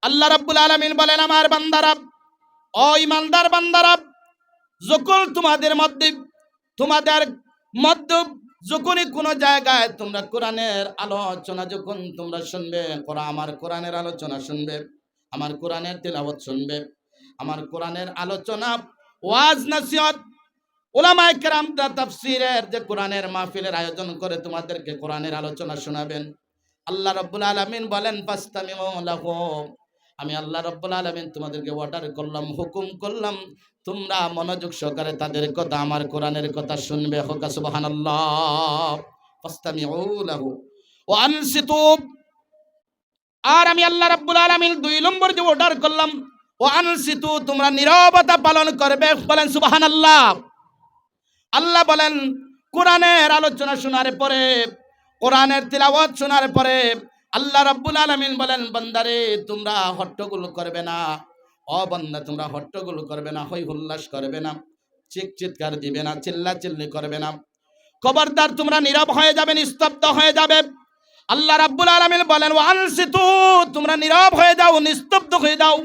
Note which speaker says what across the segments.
Speaker 1: আল্লাহ রাব্বুল আলামিন বলেন, আমার বান্দারা, ও ইমানদার বান্দারা, যখন তোমাদের মধ্যে যখনই কোনো জায়গায় তোমরা কোরআনের আলোচনা যখন তোমরা শুনবে, আমার কোরআনের আলোচনা শুনবে, আমার কোরআনের তেলাওয়াত শুনবে, আমার কোরআনের আলোচনা, ওয়াজ নসিহত, উলামায়ে কেরামরা তাফসীরের যে কোরআনের মাহফিলের আয়োজন করে তোমাদেরকে কোরআনের আলোচনা শোনাবেন, আল্লাহ রাব্বুল আলামিন বলেন ফাসতামিউ লাহু, আমি আল্লাহ রাব্বুল আলামিন তোমাদেরকে অর্ডার করলাম, হুকুম করলাম, তোমরা মনোযোগ সহকারে তাদের কথা, আমার কোরআনের কথা শুনবে। হোক সুবহানাল্লাহ। ফাসতামিউ লাহু ওয়া আনসিতু, আর আমি আল্লাহ রাব্বুল আলামিন 2 নম্বর যে অর্ডার করলাম, ওয়া আনসিতু, তোমরা নীরবতা পালন করবে। বলেন সুবহানাল্লাহ। আল্লাহ বলেন কোরআনের আলোচনা শোনার পরে, কোরআনের তিলাওয়াত শোনার পরে আল্লাহ রাব্বুল আলামিন বলেন, বান্দারে তোমরা হট্টগোল করবে না, ও বান্দা তোমরা হট্টগোল করবে না, হই হুল্লাস করবে না, চিৎকার দিবে না, চিল্লাচিল্লি করবে না, খবরদার তোমরা নীরব হয়ে যাবে, নিস্তব্ধ হয়ে যাবে। আল্লাহ রাব্বুল আলামিন বলেন ওয়া আনসিতু, তোমরা নীরব হয়ে যাও, নিস্তব্ধ হয়ে যাও,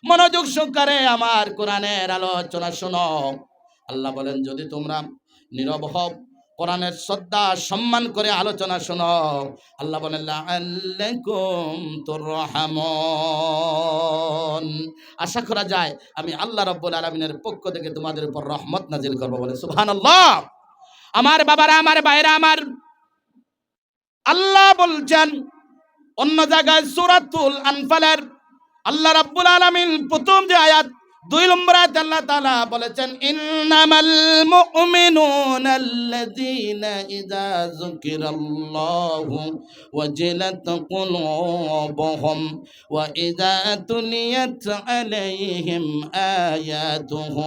Speaker 1: মনোযোগ সহকারে আমার কোরআনের আলোচনা শোনো। আল্লাহ বলেন যদি তোমরা নীরব হও, কোরআনের শ্রদ্ধা সম্মান করে আলোচনা শোনো, আল্লাহ বলেন লাআল্লাকুম তুরহামুন, আশা করা যায় আমি আল্লাহ রাব্বুল আলামিনের পক্ষ থেকে তোমাদের উপর রহমত নাজিল করব। বলে সুবহানাল্লাহ। আমার বাবারা, আমার ভাইরা, আমার আল্লাহ বলছেন অন্য জায়গায় সূরাতুল আনফালের আল্লাহ রাব্বুল আলামিন প্রথম যে আয়াত 2 নম্বর আয়াত আল্লাহ তাআলা বলেছেন, ইন্নামাল মুমিনুনা আল্লাযীনা ইযা যুকিরাল্লাহু ওয়াজিলাত কুলুবুহুম ওয়া ইযা তুলিয়াত আলাইহিম আয়াতুহু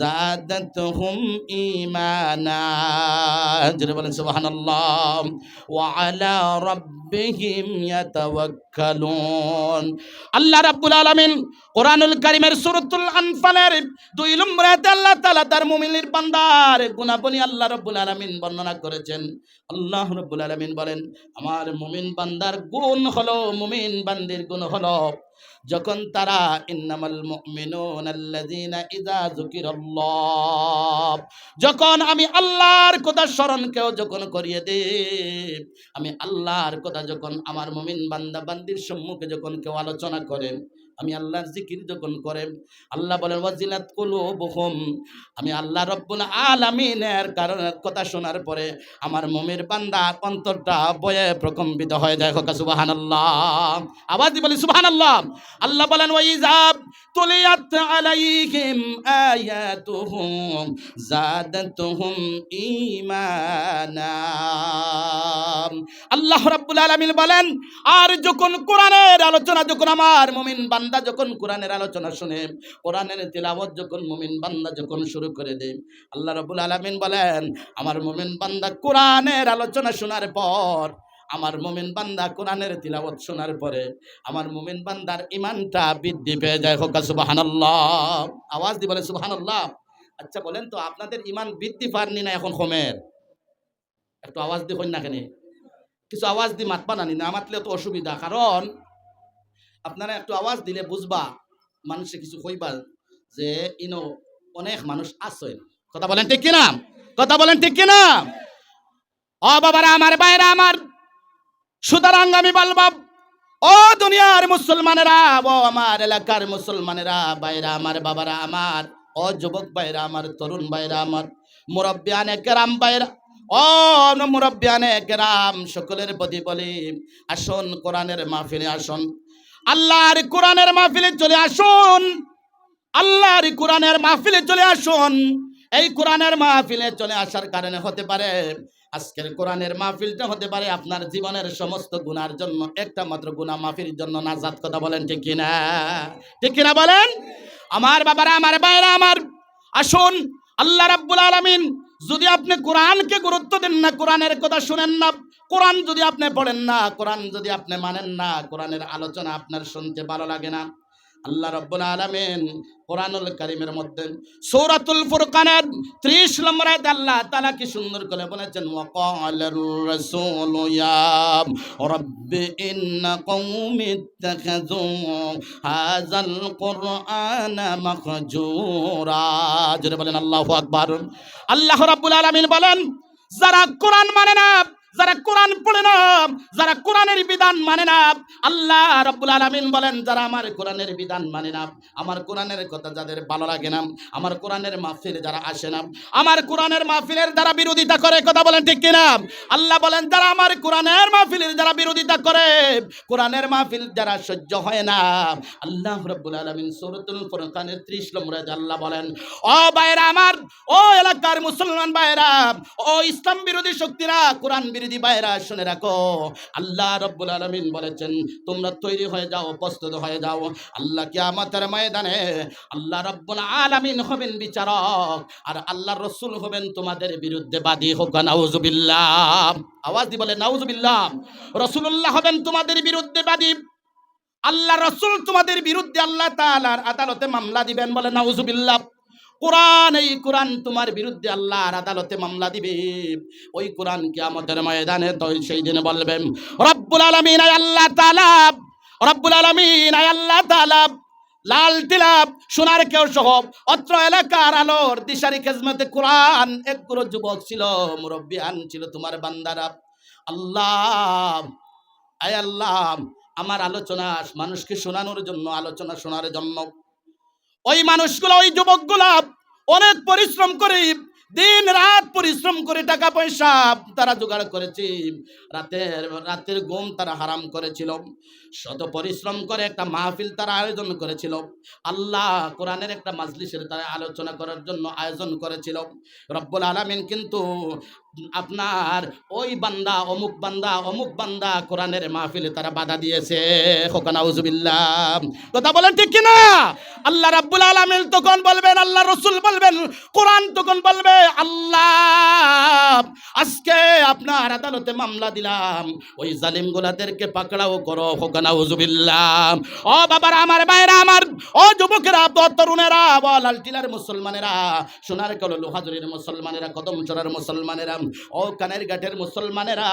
Speaker 1: যাদাতুহুম ঈমানা। জোরে বলেন সুবহানাল্লাহ। ওয়া আলা রাব্বিহিম ইয়াতাওয়াক্কালুন। আল্লাহ রাব্বুল আলামিন কোরআনুল কারীমের সূরাতুল আনফালের 2 নম্বর আয়াতে আল্লাহ তাআলা তার মুমিনের বান্দার গুণাবলী আল্লাহ রাব্বুল আলামিন বর্ণনা করেছেন। আল্লাহ রাব্বুল আলামিন বলেন, আমার মুমিন বান্দার গুণ হলো, মুমিন বান্দির গুণ হলো যখন তারা ইন্নামাল মুমিনুনা আল্লাযীনা ইযা যুকিরাল্লাহ, যখন আমি আল্লাহর কথা স্মরণ কেউ যখন করিয়ে দেই, আমি আল্লাহর কথা যখন আমার মুমিন বান্দা বান্দির সম্মুখে যখন কেউ আলোচনা করে, আমি আল্লাহর জিকির যখন করে, আল্লাহ বলেন ওয়াজিলাত কুলুবুহুম, আমি আল্লাহ রাব্বুল আলামিনের কারণে কথা শোনার পরে আমার মুমিন বান্দা অন্তরটা বয়ে প্রকম্পিত হয়ে যায়। হোক সুবহানাল্লাহ। আওয়াজ দিয়ে বলি সুবহানাল্লাহ। আল্লাহ বলেন ওয়াইযা তুলিয়াত আলাইহিম আয়াতুহুম যাদাতুহুম ঈমানা। আল্লাহ রাব্বুল আলামিন বলেন, আর যখন কোরআনের আলোচনা, যখন আমার মুমিন বান্দা যখন কোরআনের আলোচনা শুনে, কোরআনের তিলাওয়াত যখন মুমিন বান্দা যখন শুরু করে দেয়, আল্লাহ রাব্বুল আলামিন বলেন আমার মুমিন বান্দা কোরআনের আলোচনা শোনার পর, আমার মুমিন বান্দা কোরআনের তিলাওয়াত শোনার পরে আমার মুমিন বান্দার ঈমানটা বৃদ্ধি পেয়ে যায়। হোক সুবহানাল্লাহ। আওয়াজ দিয়ে বলে সুবহানাল্লাহ। আচ্ছা বলেন তো, আপনাদের ঈমান বৃদ্ধি পারনি না এখন কমের? একটু আওয়াজ দিয়ে কই না কেন? কিছু আওয়াজ দিয়ে মাতবা না, না মাতলে তো অসুবিধা, কারণ আপনারা একটু আওয়াজ দিলে বুঝবা, মানুষে কিছু কইবা যে ইনো অনেক মানুষ আছে। কথা বলেন ঠিক কিনা? কথা বলেন ঠিক কিনা? ও বাবারা, আমার ভাইরা আমার, সুতরাং আমি বলবো, ও দুনিয়ার মুসলমানেরা, ও আমার এলাকার মুসলমানেরা, ভাইরা আমার, বাবারা আমার, ও যুবক ভাইরা আমার, তরুণ ভাইরা আমার, মুরব্বিয়ানে কেরাম ভাইরা, ও মুরব্বিয়ানে কেরাম, সকলের প্রতি বলি আসুন কোরআনের মাহফিলে আসুন, আল্লাহর কোরআনের মাহফিলে চলে আসুন, আল্লাহর কোরআনের মাহফিলে চলে আসুন। এই কোরআনের মাহফিলে চলে আসার কারণে হতে পারে আজকের কোরআনের মাহফিলটা হতে পারে আপনার জীবনের সমস্ত গুনার জন্য একটা মাত্র গুনাহ মাফির জন্য নাজাত। কথা বলেন ঠিক কিনা? ঠিক কিনা বলেন? আমার বাবারা, আমার ভাইরা আমার, আসুন আল্লাহ রাব্বুল আলামিন, যদি আপনি কোরআনকে গুরুত্ব দেন না, কোরআনের কথা শুনেন না, কোরআন যদি আপনি পড়েন না, কোরআন যদি আপনি মানেন না, কোরআনের আলোচনা আপনার শুনতে ভালো লাগে না, আল্লাহ রাব্বুল আলামিন কোরআনুল কারীমের মধ্যে সূরাতুল ফুরকানের 30 নম্বর আয়াতে আল্লাহ তাআলা কি সুন্দর করে বলেছেন, ওয়াকালার রাসূলু ইয়া রাব্বি ইন্না কওমি ইত্তাখাযু হাযাল কুরআনা মাহজুরা। জোরে বলেন আল্লাহু আকবার। আল্লাহ রাব্বুল আলামিন বলেন, যারা কোরআন মানে না, যারা কোরআন পড়ে না, যারা কোরআনের বিধান মানে না, আল্লাহ রাব্বুল আলামিন বলেন যারা আমার কোরআনের বিধান মানে না, আমার কোরআনের কথা যাদের ভালো লাগে না, আমার কোরআনের মাহফিলে যারা আসে না, আমার কোরআনের মাহফিলের যারা বিরোধিতা করে, কথা বলেন ঠিক কিনা? আল্লাহ বলেন যারা আমার কোরআনের মাহফিলের যারা বিরোধিতা করে, কোরআনের মাহফিল যারা সহ্য হয় না, আল্লাহ রাব্বুল আলামিন সূরাতুল ফুরকানের 30 নম্বরে আল্লাহ বলেন, ও ভাইরা আমার, ও এলাকার মুসলমান ভাইরা, ও ইসলাম বিরোধী শক্তিরা, কোরআন বিরোধী ভাইরা, শুনে রাখো, আল্লাহ রাব্বুল আলামিন বলেছেন তোমরা তৈরি হয়ে যাও, প্রস্তুত হয়ে যাও। আল্লাহ কিয়ামতের ময়দানে আল্লাহ রাব্বুল আলামিন হবেন বিচারক, আর আল্লাহর রাসূল হবেন তোমাদের বিরুদ্ধে বাদী। হোক নাউজুবিল্লাহ, আওয়াজ দিয়ে বলে নাউজুবিল্লাহ। রাসূলুল্লাহ হবেন তোমাদের বিরুদ্ধে বাদী, আল্লাহ রাসূল তোমাদের বিরুদ্ধে আল্লাহ তাআলার আদালতে মামলা দিবেন, বলে নাউজুবিল্লাহ। কোরআন, এই কোরআন তোমার বিরুদ্ধে আল্লাহর আদালতে মামলা দিবে। ওই কোরআন কিয়ামতের ময়দানে তো সেই দিন বলবেন, রব্বুল আলামিন আয় আল্লাহ তাআলা, রব্বুল আলামিন আয় আল্লাহ তাআলা, লাল টিলাপ সোনার কেউ সহ অত্র এলাকার আলোর দিশারি খেজমতে কোরআন একগুলো যুবক ছিল, মুরব্বিয়ান ছিল তোমার বান্দারা। আল্লাহ, আয় আল্লাহ, আমার আলোচনা মানুষকে শোনানোর জন্য, আলোচনা শোনার জন্য ওই মানুষগুলো, ওই যুবকগুলা অনেক পরিশ্রম করে, দিন রাত পরিশ্রম করে টাকা পয়সা তারা জোগাড় করেছে, রাতের ঘুম তারা হারাম করেছিল, শত পরিশ্রম করে একটা মাহফিল তারা আয়োজন করেছিল, আল্লাহ কোরআনের একটা মাজলিসের তারা আলোচনা করার জন্য আয়োজন করেছিল। রব্বুল আলামিন কিন্তু আপনার ওই বান্দা, অমুক বান্দা, অমুক বান্দা কোরআনের মাহফিলে তারা বাধা দিয়েছে। হোক নাউজুবিল্লাহ, কথা বলেন ঠিক কিনা? আল্লাহ রাব্বুল আলামিন তখন বলবেন, আল্লাহ রাসূল বলবেন, কোরআন তখন বলবে, আল্লাহ আজকে আপনার আদালতে মামলা দিলাম, ওই জালিম গুলাদেরকে পাকড়াও করো। হোক নাউজুবিল্লাহ। ও বাবারা আমার, ভাইরা আমার, ও যুবকেরা, তরুণেরা, ও লালটিলার মুসলমানেরা, সোনার কলো লোহাজুরির মুসলমানেরা, কদম চড়ার মুসলমানেরা, ও কানের ঘাটের মুসলমানেরা,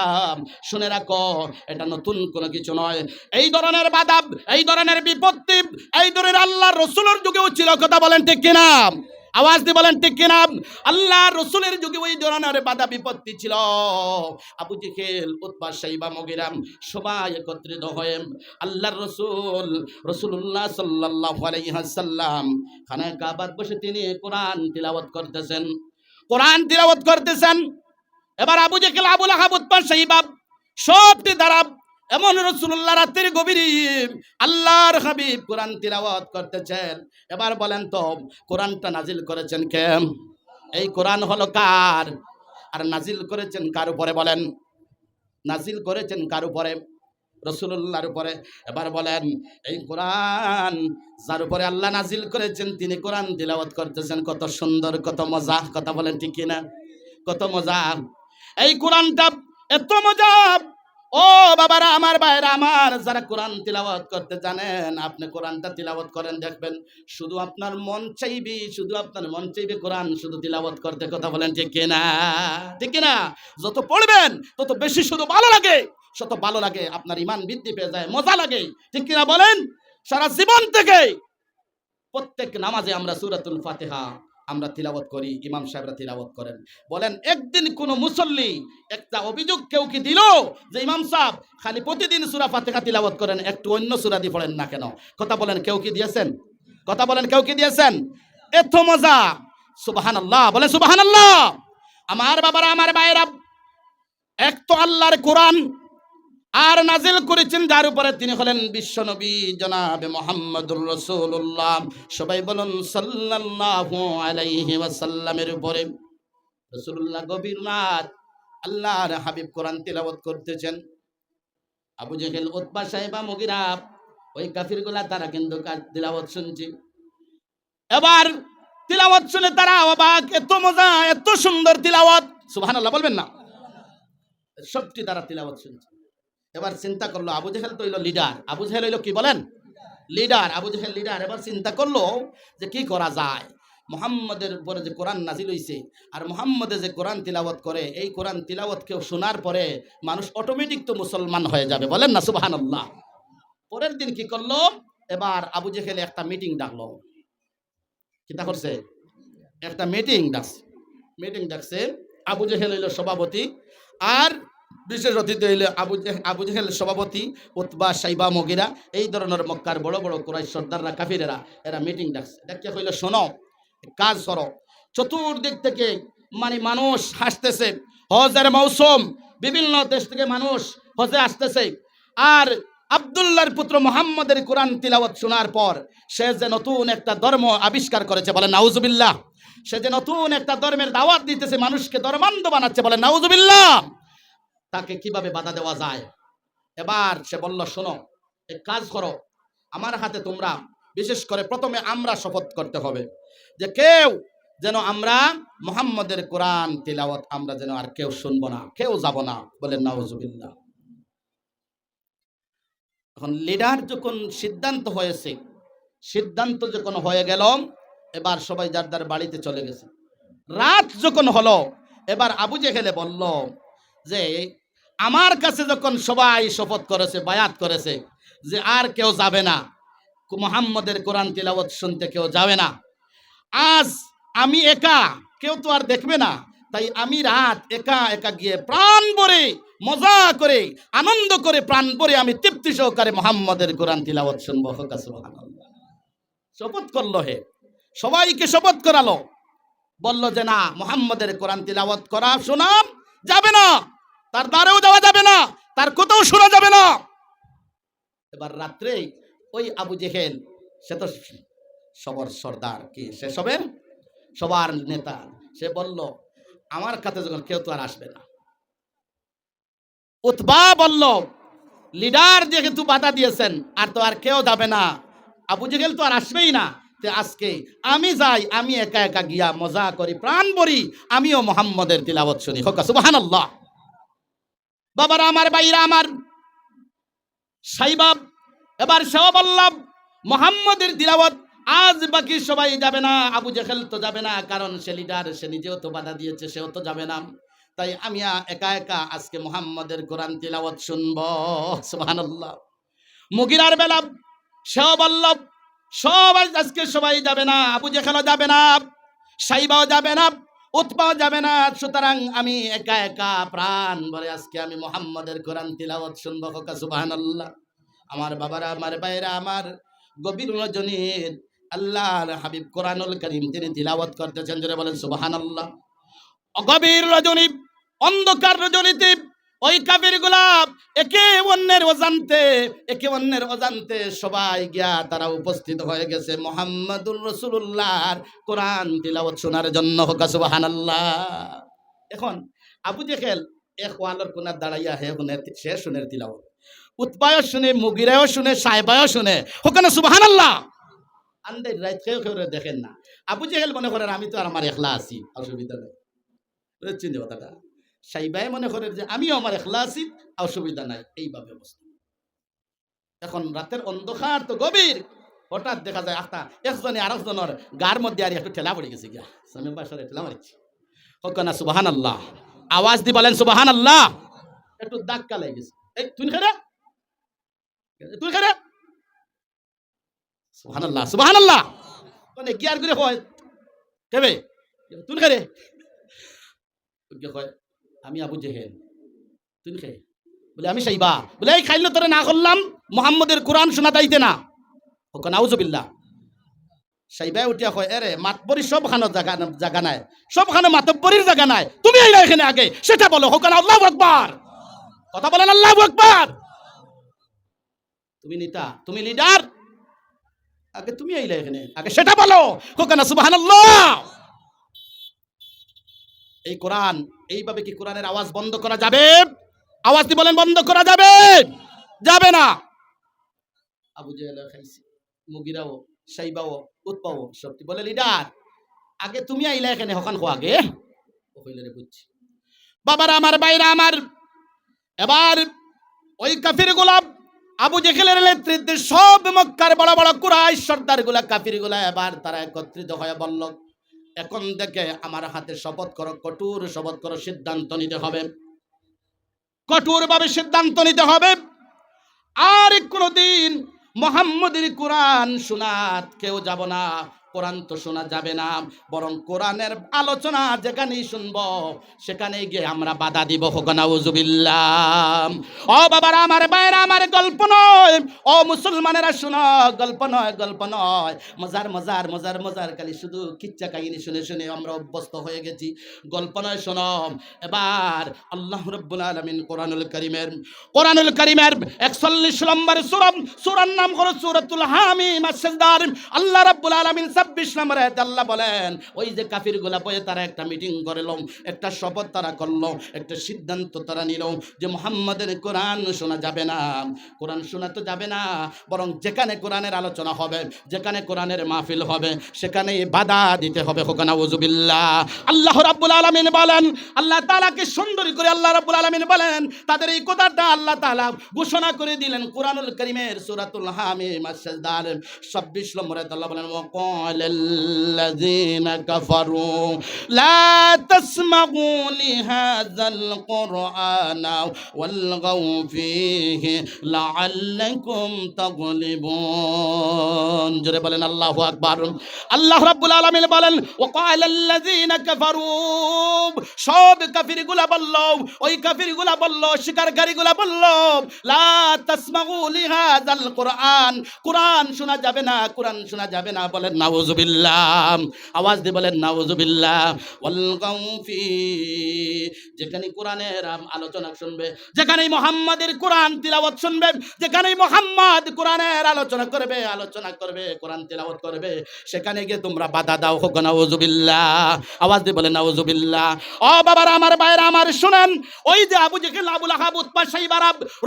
Speaker 1: শুনে রাখো, এটা নতুন কোনো কিছু নয়। এই ধরনের বাধা, এই ধরনের বিপত্তি, এই ধরনের আল্লাহর রাসূলের যুগেও ছিল। কথা বলেন ঠিক কিনা? আওয়াজ দিয়ে বলেন ঠিক কিনা? আল্লাহ রাসূলের যুগে ওই ধরনের বাধা বিপত্তি ছিল। আবু জেহেল, উতবা, শাইবা, মুগীরা সবাই একত্রিত হয়ে আল্লাহর রাসূলুল্লাহ সাল্লাল্লাহু আলাইহি ওয়াসাল্লাম খানায় কাবার বসে তিনি কোরআন তিলাওয়াত করতেছেন, কোরআন তিলাওয়াত করতেছেন। এবার আবু জেহেল, আবু লাহাব, উতবা, শাইবা সবটি দ্বারা এমন রাসূলুল্লাহ রাতের গভীরে আল্লাহর হাবিব কোরআন তিলাওয়াত করতেছেন। এবার বলেন তো, কোরআনটা নাজিল করেছেন কে? এই কোরআন হলো কার? আর নাজিল করেছেন কার উপরে? বলেন, নাজিল করেছেন কার উপরে? রাসূলুল্লাহর উপরে। এবার বলেন, এই কোরআন যার উপরে আল্লাহ নাজিল করেছেন তিনি কোরআন তিলাওয়াত করতেছেন, কত সুন্দর, কত মজা। কথা বলেন ঠিক কিনা? কত মজা এই কোরআনটা, এত মজা। ও বাবারা আমার, ভাইরা আমার, যারা কোরআন তিলাওয়াত করতে জানেন, আপনি কোরআনটা তিলাওয়াত করেন, দেখবেন শুধু আপনার মন চাইবে, শুধু আপনার মন চাইবে কোরআন শুধু তিলাওয়াত করতে। কথা বলেন ঠিক কিনা? ঠিক কিনা? যত পড়বেন তত বেশি শুধু ভালো লাগে, শত ভালো লাগে, আপনার ঈমান বৃদ্ধি পেয়ে যায়, মজা লাগে। ঠিক কিনা বলেন? সারা জীবন থেকে প্রত্যেক নামাজে আমরা সূরাতুল ফাতিহা আমরা তিলাওয়াত করি, ইমাম সাহেবরা তিলাওয়াত করেন। বলেন, একদিন কোন মুসল্লি একটা অভিযোগ কেউ কি দিল যে ইমাম সাহেব খালি প্রতিদিন সূরা ফাতিহা তিলাওয়াত করেন, একটু অন্য সূরা দিয়ে পড়েন না কেন? কথা বলেন, কেউ কি দিয়েছেন? কথা বলেন, কেউ কি দিয়েছেন? এত মজা! সুবহানাল্লাহ, বলেন সুবহানাল্লাহ। আমার বাবারা, আমার ভাইরা, এক তো আল্লাহর কোরআন, আর নাজিল করেছেন যার উপরে তিনি হলেন বিশ্বনবী জনাবে মুহাম্মদুর রাসূলুল্লাহ। সবাই বলুন সাল্লাল্লাহু আলাইহি ওয়াসাল্লামের উপরে। রাসূলুল্লাহ গভীর রাত আল্লাহর হাবিব কোরআন তিলাওয়াত করতেছেন। আবু জেহেল, উতবা, শাইবা, মুগীরা ওই কাফিরগুলা তারা কিন্তু তিলাওয়াত শুনছে। এবার তিলাওয়াত শুনে তারা অবাক, এত মজা, এত সুন্দর তিলাওয়াত। সুবহানাল্লাহ বলবেন না? সবটি তারা তিলাওয়াত শুনছে। এবার চিন্তা করলো, আবু জেহেল তো হইল লিডার, আবু জেহেল হইল কি বলেন? Leader, Abu Jahl leader. এবার চিন্তা করলো যে কি করা যায়। মুহাম্মদের উপরে যে কোরআন নাজিল হইছে আর মুহাম্মদে যে কোরআন তিলাওয়াত করে, এই কোরআন তিলাওয়াত কেউ শোনার পরে মানুষ অটোমেটিক তো মুসলমান হয়ে যাবে, বলেন না সুবহানাল্লাহ। পরের দিন কি করলো, এবার আবু জেহেল একটা মিটিং ডাকলো। কিতা করছে, একটা মিটিং ডাকছে। আবু জেহেল হইল সভাপতি, আর বিশেষ অতিথি হইল আবু জেহেল সভাপতি, উতবা, সাইবা, মগিরা, এই ধরনের মক্কার বড় বড় কুরাইশ সর্দাররা, কাফিরেরা, এরা মিটিং ডাকছে। ডাকিয়া কইল, শোনো, কাজ করো। চতুর্দিক থেকে মানে মানুষ হাসতেছে, হজের মৌসুম, বিভিন্ন দেশ থেকে মানুষ হজে আসতেছে। আর আব্দুল্লাহর পুত্র মুহাম্মদের কোরআন তিলাওয়াত শোনার পর সে যে নতুন একটা ধর্ম আবিষ্কার করেছে, বলে নাউজুবিল্লাহ। সে যে নতুন একটা ধর্মের দাওয়াত দিতেছে, মানুষকে ধর্মান্ধ বানাচ্ছে, বলে নাউজুবিল্লাহ। তাকে কিভাবে বাধা দেওয়া যায়? এবার সে বলল, শোনো, এক কাজ করো, আমার হাতে তোমরা, বিশেষ করে প্রথমে আমরা শপথ করতে হবে যে কেউ যেন আমরা মুহাম্মদের কোরআন তিলাওয়াত আমরা যেন আর কেউ শুনবো না, কেউ যাব না, বলেন নাউজুবিল্লাহ। এখন লিডার যখন সিদ্ধান্ত হয়েছে, সিদ্ধান্ত যখন হয়ে গেল, এবার সবাই যার যার বাড়িতে চলে গেছে। রাত যখন হলো, এবার আবু জেহেলে বলল যে আমার কাছে যখন সবাই শপথ করেছে, বায়াত করেছে যে আর কেউ যাবে না, মুহাম্মদের কোরআন তিলাওয়াত শুনতে কেউ যাবে না, আজ আমি একা, কেউ তো আর দেখবে না, তাই আমি রাত একা একা গিয়ে প্রাণ ভরে মজা করে আনন্দ করে প্রাণ ভরে আমি তৃপ্তি সহকারে মুহাম্মদের কোরআন তিলাওয়াত শুনবো। সুবহানাল্লাহ। শপথ করলো, হে সবাইকে শপথ করালো, বলল যে না, মুহাম্মদের কোরআন তিলাওয়াত করা শোনা যাবে না, তার দ্বারেও যাওয়া যাবে না, তার কোথাও শোনা যাবে না। এবার রাত্রে ওই আবু জেহেল, সে তো সবার সর্দার, কি সে সবার নেতা, সে বলল আমার কাছে যখন কেউ তো আর আসবে না। উতবা বলল, লিডার যেহেতু বাধা দিয়েছেন, আর তো আর কেউ যাবে না, আবু জেহেল তো আর আসবেই না, আজকে আমি যাই, আমি একা একা গিয়া মজা করি, প্রাণ ভরি আমিও মুহাম্মদের তিলাওয়াত শুনি। হোক সুবহানাল্লাহ। বাবারা আমার, ভাইরা আমার, সাইবাব এবার সেও বললাম মুহাম্মদের তিলাওয়াত আজ বাকি সবাই যাবে না, আবু জেহেল তো যাবে না, কারণ সে লিডার, সে নিজেও তো বাধা দিয়েছে, সেও তো যাবে না, তাই আমি একা একা আজকে মুহাম্মদের কোরআন তিলাওয়াত শুনবো। সুবহানাল্লাহ। মুগিরার বেলা সেও বলল সবাই আজকে সবাই যাবে না, আবু জেহেলও যাবে না, সাইবাও যাবে না, উতবাও যাবে না, সুতরাং আমি একা একা প্রাণ ভরে আজকে আমি মুহাম্মদের কোরআন তিলাওয়াত শুনবো। সুবহানাল্লাহ। আমার বাবারা, আমার ভাইরা আমার, গভীর রজনীর আল্লাহর হাবিব কোরআনুল কারীম তিনি তিলাওয়াত করতেছেন, জোরে বলেন সুবহানাল্লাহ। গভীর রজনী, অন্ধকার রজনীতে ওই কাফিরগুলা একে অন্যের অজান্তে সবাই গিয়া তারা উপস্থিত হয়ে গেছে মুহাম্মাদুর রাসূলুল্লাহর কোরআন তিলাওয়াত শোনার জন্য। হোক সুবহানাল্লাহ। এখন আবু জেহেল এক ওয়ালের কোণায় দাঁড়াইয়া সে শুনে তিলাওয়াত, উতবায়ও শুনে, মুগিরাও শুনে, সাইবায়ও শুনে। হোক না সুবহানাল্লাহ। আন্দাই রাত কেউ কেউ দেখেন না, আবু জেহেল মনে করেন আমি তো আর আমার একলা আছি, অসুবিধা নেই, বুঝছেন যে কথাটা। সাইবাই মনে করেন যে আমিও আমার একলা আছি, অসুবিধা নাই, এইভাবে অবস্থা। এখন রাতের অন্ধকার তো গভীর, হঠাৎ দেখা যায় একজনে আরেকজনের গার মধ্যে আর একটু ঠেলা পড়ে গেছে, গিয়া স্বামী বাসারে ঠেলা মারিছি। হোক না সুবহানাল্লাহ। আওয়াজ দি বলেন সুবহানাল্লাহ। একটু ধাক্কা লেগে গেছে, এই তুই খেরে, তুই খেরে, সুবহানাল্লাহ সুবহানাল্লাহ। মানে গিয়ার করে হয় কেবে তুই খেরে, আমি আবু জেহেল, তুই খেয়ে বলে আমি সাইবা, বলে এই খাইলে তোরে না করলাম মুহাম্মদের কোরআন শোনা দাইতে না। হোক নাউজুবিল্লাহ। সাইবাই উঠিয়া কয়, এরে মাতবরি সবখানে জায়গা নাই, সবখানে মাতব্বরির জায়গা নাই, তুমি আইলা এখানে আগে সেটা বলো। হোক না আল্লাহু আকবার। কথা বলেন আল্লাহু আকবার। তুমি নেতা, তুমি লিডার, আগে তুমি আইলা এখানে আগে সেটা বলো। হোক না সুবহানাল্লাহ। এই কোরআন, এইভাবে কি কোরআনের আওয়াজ বন্ধ করা যাবে? আওয়াজ দিয়ে বলেন বন্ধ করা যাবে? যাবে না। আবু জেহেল খাইছে, মুগিরাও, সাইবাও, উতবাও সবটি বলে লিডার আগে তুমি আইলা এখানে, হকান খো আগে। কইলে রে বুঝছি। বাবারা আমার, বাইরা আমার, এবার ওই কাফির গোলাপ আবু জেহেলের নেতৃত্বে সব মক্কার বড় বড় কুরাইশ সর্দারগুলা কাফিরগুলা এবার তারা একত্রিত হয়ে বলল, এখন থেকে আমার হাতে শপথ করো, কঠোর শপথ করো, সিদ্ধান্ত নিতে হবে, কঠোরভাবে সিদ্ধান্ত নিতে হবে। আর কোনদিন মুহাম্মদের কোরআন শোনাত কেউ যাব না, কোরআন তো শোনা যাবে না, বরং কোরআনের আলোচনা যেখানেই শুনবো সেখানেই গিয়ে আমরা বাধা দিব। হোক নাউজুবিল্লাহ। ও বাবারা আমার, ভাইরা আমার, গল্প নয়, ও মুসলমানেরা শুনো, গল্প নয়, গল্প নয়, মজার মজার মজার মজার খালি শুধু কিচ্ছা কাহিনী শুনে শুনে আমরা অভ্যস্ত হয়ে গেছি। গল্প নয়, শোনো। এবার আল্লাহ রাব্বুল আলামিন কোরআনুল কারীমের 41 নম্বর সূরার নাম হলো সূরাতুল হামিম আস-সাজদার। আল্লাহ রাব্বুল আলামিন 26 নম্বরে আল্লাহ বলেন, ওই যে কাফিরগুলা বলে তারা একটা মিটিং করলো, একটা শপথ তারা করলো, একটা সিদ্ধান্ত তারা নিল যে মুহাম্মাদের কোরআন শোনা যাবে না, কোরআন শোনা তো যাবে না, বরং যেখানে কোরআনের আলোচনা হবে, যেখানে কোরআনের মাহফিল হবে, সেখানেই বাধা দিতে হবে। হোক নাউজুবিল্লাহ। আল্লাহ রাব্বুল আলামিন বলেন, আল্লাহ তাআলাকে সুন্দর করে আল্লাহ রাব্বুল আলামিন বলেন, তাদের এই কথাটা আল্লাহ তাআলা ঘোষণা করে দিলেন কোরআনুল কারীমের সূরাতুল হামিম আস-সাজদার 26 নম্বরে। আল্লাহ বলেন, ওয়াকালাল্লাযীনা কাফারু লা তাসমাউ লিহাযাল কুরআনা ওয়ালগাউ ফীহি লাআল্লাকুম তাগলিবুন। জোরে বলেন আল্লাহু আকবার। আল্লাহ রাব্বুল আলামিন বলেন, ওয়াকালাল্লাযীনা কাফারু, সব কাফিরগুলা বলল, ওই কাফিরগুলা বলল, শিকারকারীগুলা বলল, লা তাসমাউ লিহাযাল কুরআন, কোরআন শোনা যাবে না, কোরআন শোনা যাবে না। বলেন নাউজুবিল্লাহ, আওয়াজ দিয়ে বলেন নাউজুবিল্লাহ। ওয়ালগাউ ফি, যেখানে কোরআনের আলোচনা শুনবে, যেখানেই মুহাম্মাদের কোরআন তিলাওয়াত শুনবে, যেখানেই মুহাম্মদ কোরআনের আলোচনা করবে, কোরআন তিলাওয়াত করবে, সেখানে গিয়ে তোমরা বাধা দাও। হোক নাউজুবিল্লাহ। আওয়াজ দিয়ে বলেন নাউজুবিল্লাহ। ও বাবারা আমার, ভাইরা আমার, শুনেন, ওই যে আবু জেহেল, আবু লাহাব, উতবা, শাইবা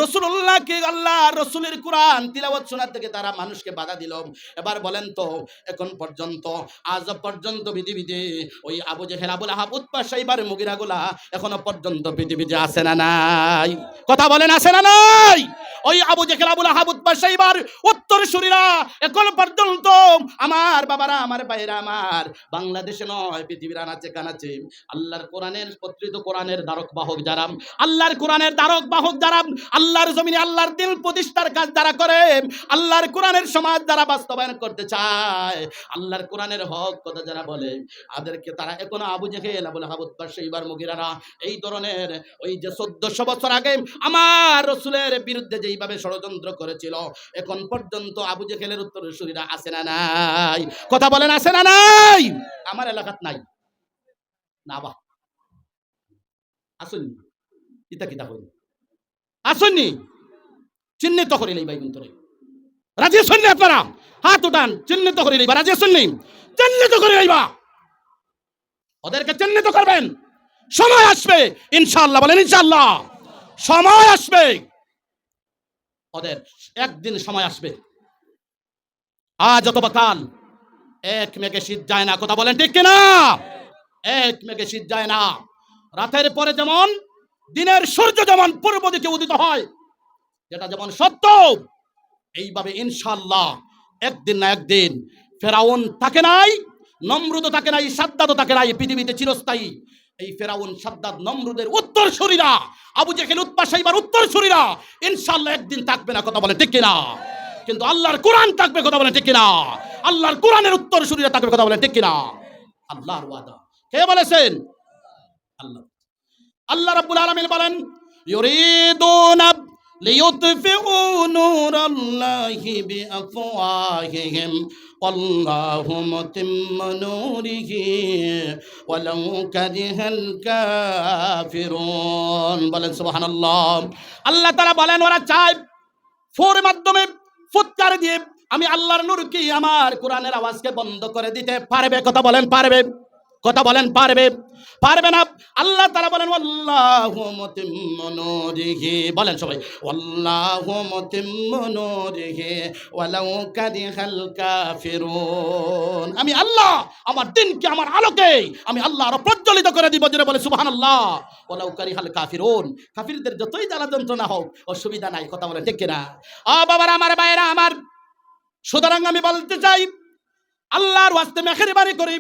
Speaker 1: রাসূলুল্লাহকে আল্লাহ রাসূলের কোরআন তিলাওয়াত শোনার থেকে তারা মানুষকে বাধা দিল। এবার বলেন তো, এখন পর্যন্ত, আজ পর্যন্ত পৃথিবীতে ওই আবু জেহেল, আবু লাহাব, উতবা, শাইবার মুগিরাগুলা এখনো পর্যন্ত পৃথিবীতে আছে না নাই? কথা বলেন, আছে না নাই? ওই আবু জেহেল, আবু লাহাব, উতবা, শাইবার উত্তরসূরিরা এখন পর্যন্ত, আমার বাবারা, আমার ভাইরা আমার, বাংলাদেশে নয়, পৃথিবীর আনাচে কানাচে আল্লাহর কোরআনের পত্রিত কোরআনের ধারক বাহক যারা, আল্লাহর কোরআনের ধারক বাহক যারা, আল্লাহর জমিনে আল্লাহর দিন প্রতিষ্ঠার কাজ যারা করে, আল্লাহর কোরআনের সমাজ যারা বাস্তবায়ন করতে চায়, আল্লাহর কোরআনের হক কথা যারা বলে, তাদেরকে তারা এখনো আবু জেহেল, আবু লাহাব, উতবা, শাইবার মুগিরারা এই ধরনের, ওই যে 1400 বছর আগে আমার রাসূলের বিরুদ্ধে যেইভাবে ষড়যন্ত্র করেছিল, এখন পর্যন্ত আবু জেহেলের উত্তরসূরিরা আছে না নাই? কথা বলেন, আছে না নাই? আমার এলাকাত নাই না বা আসুননি, ইতা কিতা করি আসুননি, চিহ্নিত করিলেই ভাই বন্ধুরে, রাজি আছেন না আপনারা? হাত উঠান, চিহ্নিত করিলেই বা, রাজি আছেন নি? চিহ্নিত করিলেই বা, ওদেরকে চিহ্নিত করবেন। সময় আসবে ইনশাআল্লাহ, বলেন ইনশাআল্লাহ। সময় আসবে, ওদের একদিন সময় আসবে। আজ অথবা কাল, এক মেঘে শীত যায় না। কথা বলেন ঠিক কিনা? এক মেঘে শীত যায় না। রাতের পরে যেমন দিনের সূর্য যেমন পূর্ব দিকে উদিত হয়, যেটা যেমন সত্য, এইভাবে ইনশাআল্লাহ একদিন না একদিন ফেরাউন থাকে নাই, নমরুদ থাকে নাই, সাদ্দাদ থাকে নাই, পৃথিবীতে চিরস্থায়ী এই ফেরাউন, সাদ্দাদ, নমরুদের উত্তরসূরিরা, আবু জেহেল, উতবা, শাইবার উত্তরসূরিরা ইনশাআল্লাহ একদিন থাকবে না। কথা বলে ঠিক কিনা? কিন্তু আল্লাহর কোরআন থাকবে। কথা বলে ঠিক কিনা? আল্লাহর কোরআনের উত্তরসূরিরা থাকবে। কথা বলে ঠিক কিনা? আল্লাহর ওয়াদা। কে বলেছেন? আল্লাহ। আল্লাহ রাব্বুল আলামিন বলেন, ইউরিদুনা লিইউতফিউ নূরাল্লাহি বিআফওয়াহিহিম ওয়াল্লাহু মুতিম্মু নূরিহি ওয়ালাউ কারিহাল কাফিরুন। বলেন সুবহানাল্লাহ। আল্লাহ তাআলা বলেন, ওরা চায় ফোর মাধ্যমে, ফুৎকার দিয়ে আমি আল্লাহর নূরকে, আমার কোরআনের আওয়াজকে বন্ধ করে দিতে পারবে। কথা বলেন পারবে? কথা বলেন পারবে? পারবে না। আল্লাহ তাআলা বলেন ওয়াল্লাহু মুতিম্মু নূরিহি, বলেন সবাই ওয়াল্লাহু মুতিম্মু নূরিহি ওয়ালাউ কারিহাল কাফিরুন। আমি আল্লাহ আমার দিনকে, আমার আলোকে আমি আল্লাহ আরো প্রজ্বলিত করে দিব। জোরে বলে সুবহানাল্লাহ। ওয়ালাউ কারিহাল কাফিরুন, কাফিরদের যতই জ্বালা যন্ত্রণা হোক অসুবিধা নাই। কথা বলে ঠিক কিনা? বাবারা আমার, ভাইরা আমার, সুতরাং আমি বলতে চাই আল্লাহর ওয়াস্তে মেহেরবানি করি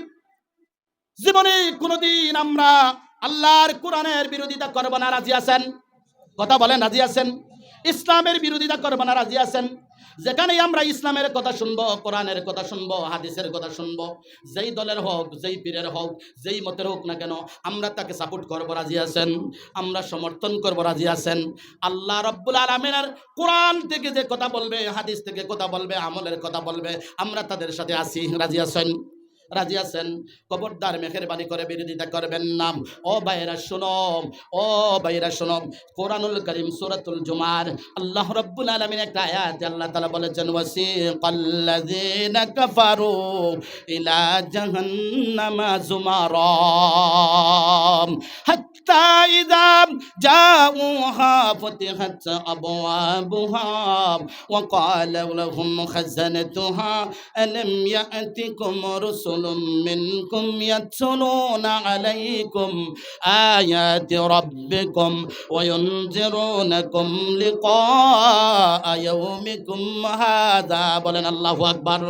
Speaker 1: জীবনে কোনোদিন আমরা আল্লাহর কোরআনের বিরোধিতা করব না। রাজি আছেন? কথা বলেন, রাজি আছেন? ইসলামের বিরোধিতা করব না, রাজি আছেন? যেখানে আমরা ইসলামের কথা শুনবো, কোরআনের কথা শুনবো, হাদিসের কথা শুনবো, যেই দলের হোক, যেই পীরের হোক, যেই মতের হোক না কেন, আমরা তাকে সাপোর্ট করবো। রাজি আছেন? আমরা সমর্থন করবো। রাজি আছেন? আল্লাহ রাব্বুল আলামিনের কোরআন থেকে যে কথা বলবে, হাদিস থেকে কথা বলবে, আমলের কথা বলবে, আমরা তাদের সাথে আছি। রাজি আছেন? রাজি আছেন? খবরদার মেহেরবানি করে বিরোধিতা করবেন না। ও ভাইরা শুনম, ও ভাইরা শুনম, কোরআনুল কারীম সূরাতুল জুমার আল্লাহ রাব্বুল আলামিন একটা আয়াতে আল্লাহ তাআলা বলেছেন ওয়াসিকাল্লাযীনা কাফারু ইলা জাহান্নামা যুমারা হাত্তা ইযা জাউহা ফুতিহাত আবওয়াবুহা ওয়া ক্বালা লাহুম খাযানাতুহা আলাম ইয়াতিকুম রুসুলুম منكم يتلون عليكم آيات ربكم وينذرونكم لقاء يومكم هذا بولن الله أكبر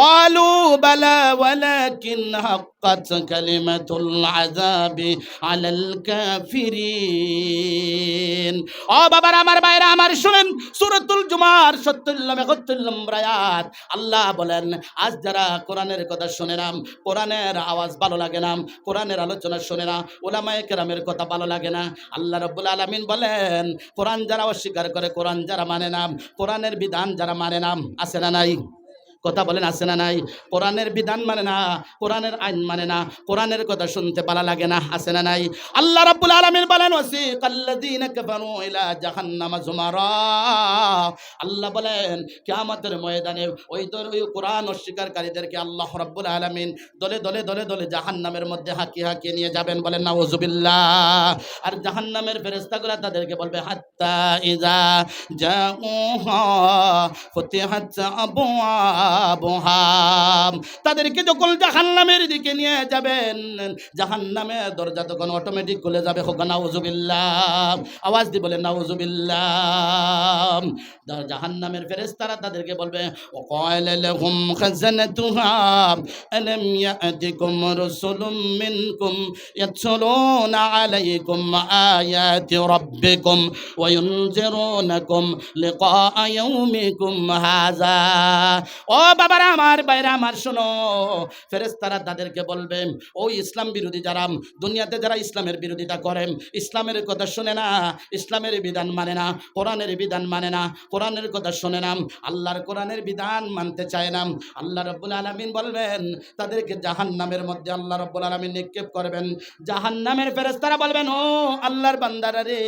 Speaker 1: قالوا بلى ولكن حقت كلمة العذاب على الكافرين বাবার আমার, ভাইরা আমার, শুনেন সূরাতুল জুমার ৭০ নম্বর আয়াত আল্লাহ বলেন আজ যারা কোরআনের কথা শুনে না, কোরআনের আওয়াজ ভালো লাগে না, কোরআনের আলোচনা শুনে না, উলামায়ে কেরামের কথা ভালো লাগে না, আল্লাহ রাব্বুল আলামিন বলেন কোরআন যারা অস্বীকার করে, কোরআন যারা মানে না, কোরআনের বিধান যারা মানে না, আছে না নাই? কথা বলেন, আছে না নাই? কোরআনের বিধান মানে না, কোরআনের আইন মানে না, কোরআনের কথা শুনতে ভালো লাগে না, আছে না নাই? আল্লাহ রাব্বুল আলামিন বলেন ওয়াসিকাল্লাযীনা কাফারু ইলা জাহান্নামা যুমারা। আল্লাহ বলেন কিয়ামতের ময়দানে ওই কোরআন অস্বীকারীদেরকে আল্লাহ রাব্বুল আলামিন দলে দলে দলে দলে জাহান্নামের মধ্যে হাঁকিয়ে হাঁকিয়ে নিয়ে যাবেন। বলেন নাউযুবিল্লাহ। আর জাহান্নামের ফেরেশতাগুলো তাদেরকে বলবে হাত্তা ইযা জাউহা ফুতিহাত আবওয়াবুহা, তাদেরকে যখন জাহান্নামের দিকে নিয়ে যাবেন, জাহান্নামের দরজা তখন অটোমেটিক খুলে যাবে। হোক নাউযুবিল্লাহ, আওয়াজ দিয়ে বলেন নাউযুবিল্লাহ। জাহান্নামের ফেরেশতারা তাদেরকে বলবে ওয়াকালা লাহুম খাযানাতুহা আলাম ইয়াতিকুম রাসূলুম মিনকুম ইয়াতলুনা আলাইকুম আয়াতি রাব্বিকুম ওয়া ইউনজিরুনাকুম লিকাআ ইয়াউমিকুম হাযা। ও বাবারা আমার, ভাইরা আমার, শোনো, ফেরেশতারা তাদেরকে বলবে ও ইসলাম বিরোধী যারা, দুনিয়াতে যারা ইসলামের বিরোধিতা করেন, ইসলামের কথা শুনে না, ইসলামের বিধান মানে না, কোরআনের বিধান মানে না, কোরআনের কথা শুনে না, আল্লাহর কোরআনের বিধান মানতে চায় না, আল্লাহ রাব্বুল আলামিন বলবেন তাদেরকে জাহান্নামের মধ্যে আল্লাহ রাব্বুল আলামিন নিক্ষেপ করবেন। জাহান্নামের ফেরেশতারা বলবেন ও আল্লাহর বান্দারা রে,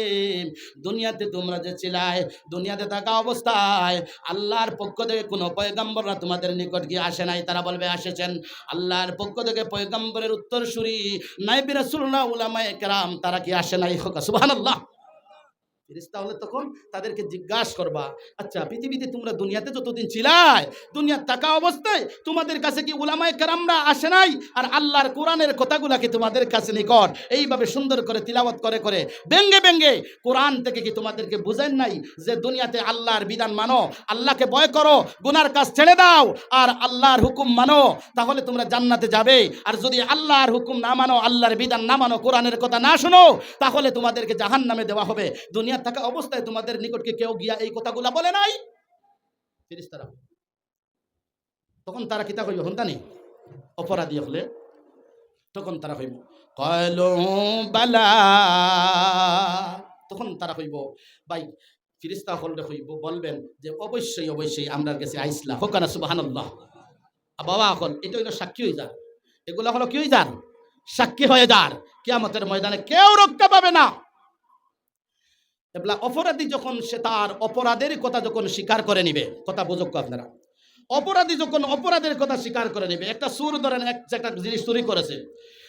Speaker 1: দুনিয়াতে তোমরা যে ছিলায়, দুনিয়াতে থাকা অবস্থায় আল্লাহর পক্ষ থেকে কোনো পয়গম্বররা তোমাদের নিকট গিয়ে আসে নাই? তারা বলবে আসেছেন। আল্লাহর পক্ষ থেকে পয়গম্বরের উত্তরসূরি নাইবি রাসূলুল্লাহ উলামায়ে কেরাম তারা কি আসে নাই? সুবহানাল্লাহ। ফেরেশতা হলে তখন তাদেরকে জিজ্ঞাসা করবা আচ্ছা পৃথিবীতে তোমরা দুনিয়াতে যতদিন ছিলাই, দুনিয়ার থাকা অবস্থায় তোমাদের কাছে কি উলামায়ে কেরামরা আসে নাই? আর আল্লাহর কোরআনের কথাগুলা কি তোমাদের কাছে নিকট এইভাবে সুন্দর করে তিলাওয়াত করে করে ব্যঙ্গে ব্যঙ্গে কোরআন থেকে কি তোমাদেরকে বুঝেন নাই যে দুনিয়াতে আল্লাহর বিধান মানো, আল্লাহকে ভয় করো, গুনার কাজ ছেড়ে দাও আর আল্লাহর হুকুম মানো, তাহলে তোমরা জান্নাতে যাবে। আর যদি আল্লাহর হুকুম না মানো, আল্লাহর বিধান না মানো, কোরআনের কথা না শোনো, তাহলে তোমাদেরকে জাহান্নামে দেওয়া হবে। দুনিয়া থাকা অবস্থায় তোমাদের নিকটকে কেউ গিয়া এই কথাগুলা বলে নাই? ফেরেশতারা তখন তারা কিতা কইব? হন্তানি অপরাধী হলে তখন তারা কইব ক্বালু বালা, তখন তারা কইব ভাই ফেরেশতা হলে কইব, বলবেন যে অবশ্যই অবশ্যই আমরার কাছে আইসলা। হোক না সুবহানাল্লাহ। বাবা হল এটা হইল সাক্ষী হয়ে যান, এগুলা হলো কি হয়ে যান? সাক্ষী হয়ে যান। কিয়ামতের ময়দানে কেউ রক্ষা পাবে না। অপরাধী যখন সে তার অপরাধের কথা যখন স্বীকার করে নিবে, কথা বুঝুক আপনারা, অপরাধী যখন অপরাধের কথা স্বীকার করে নিবে, একটা চোর ধরেন একটা জিনিস চুরি করেছে,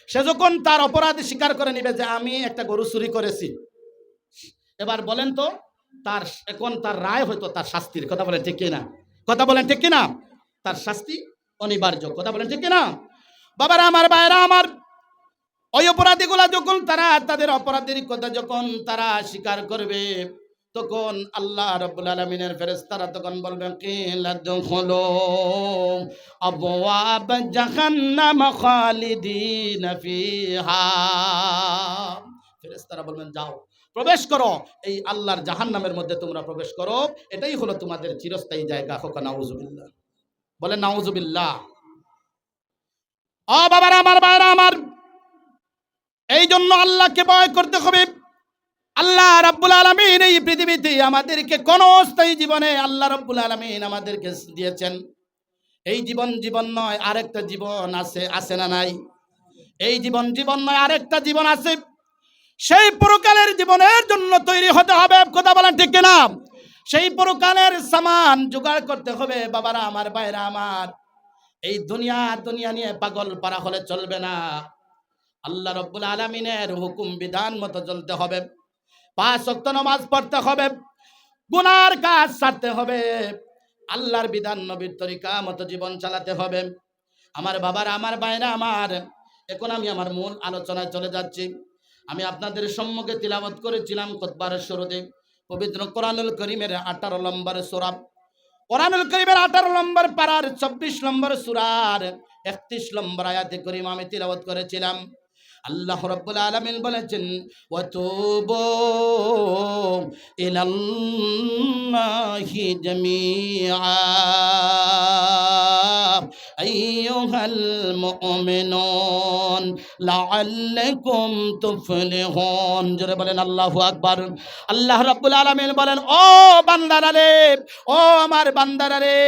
Speaker 1: সে যখন তার অপরাধ স্বীকার করে নিবে যে আমি একটা গরু চুরি করেছি, এবার বলেন তো তার এখন তার রায় হয়তো তার শাস্তির, কথা বলেন ঠিক কিনা? কথা বলেন ঠিক কিনা? তার শাস্তি অনিবার্য, কথা বলেন ঠিক কিনা? বাবারা আমার, ভাইরা আমার, ওই অপরাধীগুলা যখন তারা তাদের অপরাধের কথা যখন তারা স্বীকার করবে, তখন আল্লাহ রাব্বুল আলামিনের ফেরেশতারা তখন বলবেন কিলা দুখুলু আবওয়াব জাহান্নাম খালিদিনা ফিহা। ফেরেশতারা বলবেন যাও প্রবেশ করো, এই আল্লাহর জাহান্নামের মধ্যে তোমরা প্রবেশ করো, এটাই হলো তোমাদের চিরস্থায়ী জায়গা। হোক নাউজুবিল্লাহ, বলেন নাউজুবিল্লাহ। ও বাবারা আমার, ভাইরা আমার, এই জন্য আল্লাহকে ভয় করতে হবে। আল্লাহ রাব্বুল আলামিন এই পৃথিবীতে আমাদেরকে কোন স্থায়ী জীবনে আল্লাহ রাব্বুল আলামিন আমাদেরকে দিয়েছেন। এই জীবন জীবন নয়, আরেকটা জীবন আছে, আছে না নাই? এই জীবন জীবন নয়, আরেকটা জীবন আছে। সেই পরকালের জীবনের জন্য তৈরি হতে হবে, কথা বলেন ঠিক কিনা? সেই পরকালের সামান জোগাড় করতে হবে। বাবারা আমার, ভাইরা আমার, এই দুনিয়া দুনিয়া নিয়ে পাগল পারা হলে চলবে না। আল্লাহ রাব্বুল আলামিনের হুকুম বিধান মতো চলতে হবে। 5 ওয়াক্ত নামাজ পড়তে হবে, গুনার কাজ ছাড়তে হবে, আল্লাহর বিধান নবীর তরিকা মতো জীবন চালাতে হবে। আমার বাবার, আমার ভাইরা আমার, এখন আমি আমার মূল আলোচনায় চলে যাচ্ছি। আমি আপনাদের সম্মুখে তিলাওয়াত করেছিলাম খুতবার শুরুতে পবিত্র কোরআনুল কারীমের 18 নম্বর সূরা, কোরআনুল কারীমের 18 নম্বর পারার 24 নম্বর সূরার 31 নম্বর আয়াতে কারীমা আমি তিলাওয়াত করেছিলাম। আল্লাহ রাব্বুল আলামিন বলেছেন ওয়া তুবু ইলাল্লাহি জামিআ আইয়ুহাল মুমিনুন লাআল্লাকুম তুফলিহুন। জোরে বলেন আল্লাহু আকবার। আল্লাহ রাব্বুল আলামিন বলেন ও বান্দারা রে, ও আমার বান্দারা রে,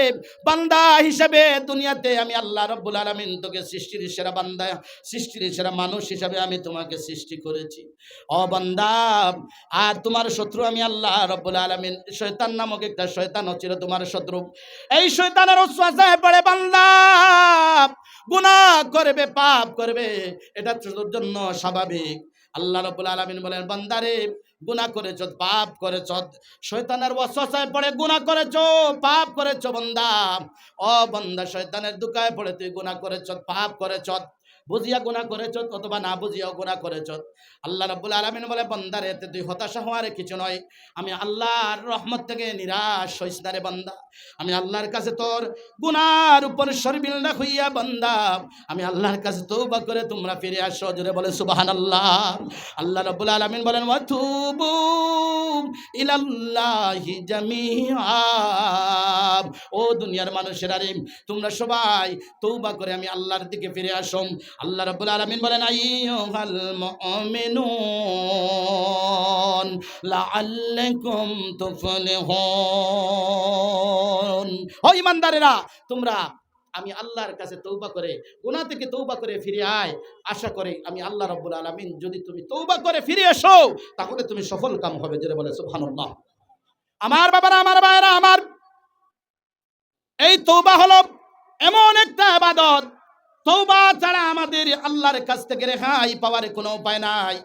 Speaker 1: বান্দা হিসেবে দুনিয়াতে আমি আল্লাহ রাব্বুল আলামিন তোকে সৃষ্টির সেরা বান্দা, সৃষ্টির সেরা মানুষ হিসেবে আমি তোমাকে সৃষ্টি করেছি। ও বান্দা, আর তোমার শত্রু আমি আল্লাহ রাব্বুল আলামিন। শয়তান নামক একটা শয়তান হচ্ছিল তোমার শত্রু। এই শয়তানের ওয়াসওয়াসায় পড়ে বান্দা গুনাহ করবে, পাপ করবে, এটা তোর জন্য স্বাভাবিক। আল্লাহ রাব্বুল আলামিন বলেন বান্দারে গুনাহ করেছ, পাপ করেছ, শয়তানের ওয়াসওয়াসায় পড়ে গুনাহ করেছ, পাপ করেছ বান্দা। ও বান্দা, শয়তানের দুকায় পড়ে তুই গুনাহ করেছ, পাপ করেছ, বুঝিয়া গুনাহ করেছ অথবা না বুঝিয়াও গুনাহ করেছ। আল্লাহ রাব্বুল আলামিন বলে বান্দারে এতে তুই হতাশা হওয়ার কিছু নয়। আমি আল্লাহর রহমত থেকে নিরাশ হইস না রে বান্দা। আমি আল্লাহর কাছে তোর গুনার উপর শরমিল না হইয়া বান্দা, আমি আল্লাহর কাছে তওবা করে তোমরা ফিরে আসো। জোরে বলে সুবহানাল্লাহ। আল্লাহ রাব্বুল আলামিন বলেন ওয়া তুবু ইলাল্লাহি জামিআ। ও দুনিয়ার মানুষেরা রে, তোমরা সবাই তওবা করে আমি আল্লাহর দিকে ফিরে আসো। আল্লাহ রাব্বুল আলামিন বলেন আইয়ুহাল মুমিনুন লাআল্লাকুম তুফলিহুন। ও ঈমানদারেরা, তোমরা আমি আল্লাহর কাছে তওবা করে, গুনাহ থেকে তওবা করে ফিরে আয়। আশা করি আমি আল্লাহ রাব্বুল আলামিন যদি তুমি তওবা করে ফিরে এসো তাহলে তুমি সফল কাম হবে। জোরে বলে সুবহানাল্লাহ। আমার বাবারা, আমার ভাইরা আমার, এই তওবা হলো এমন একটা ইবাদত, তওবা ছাড়া আমাদের আল্লাহর কাছ থেকে রেহাই পাওয়ার কোনো উপায় নাই।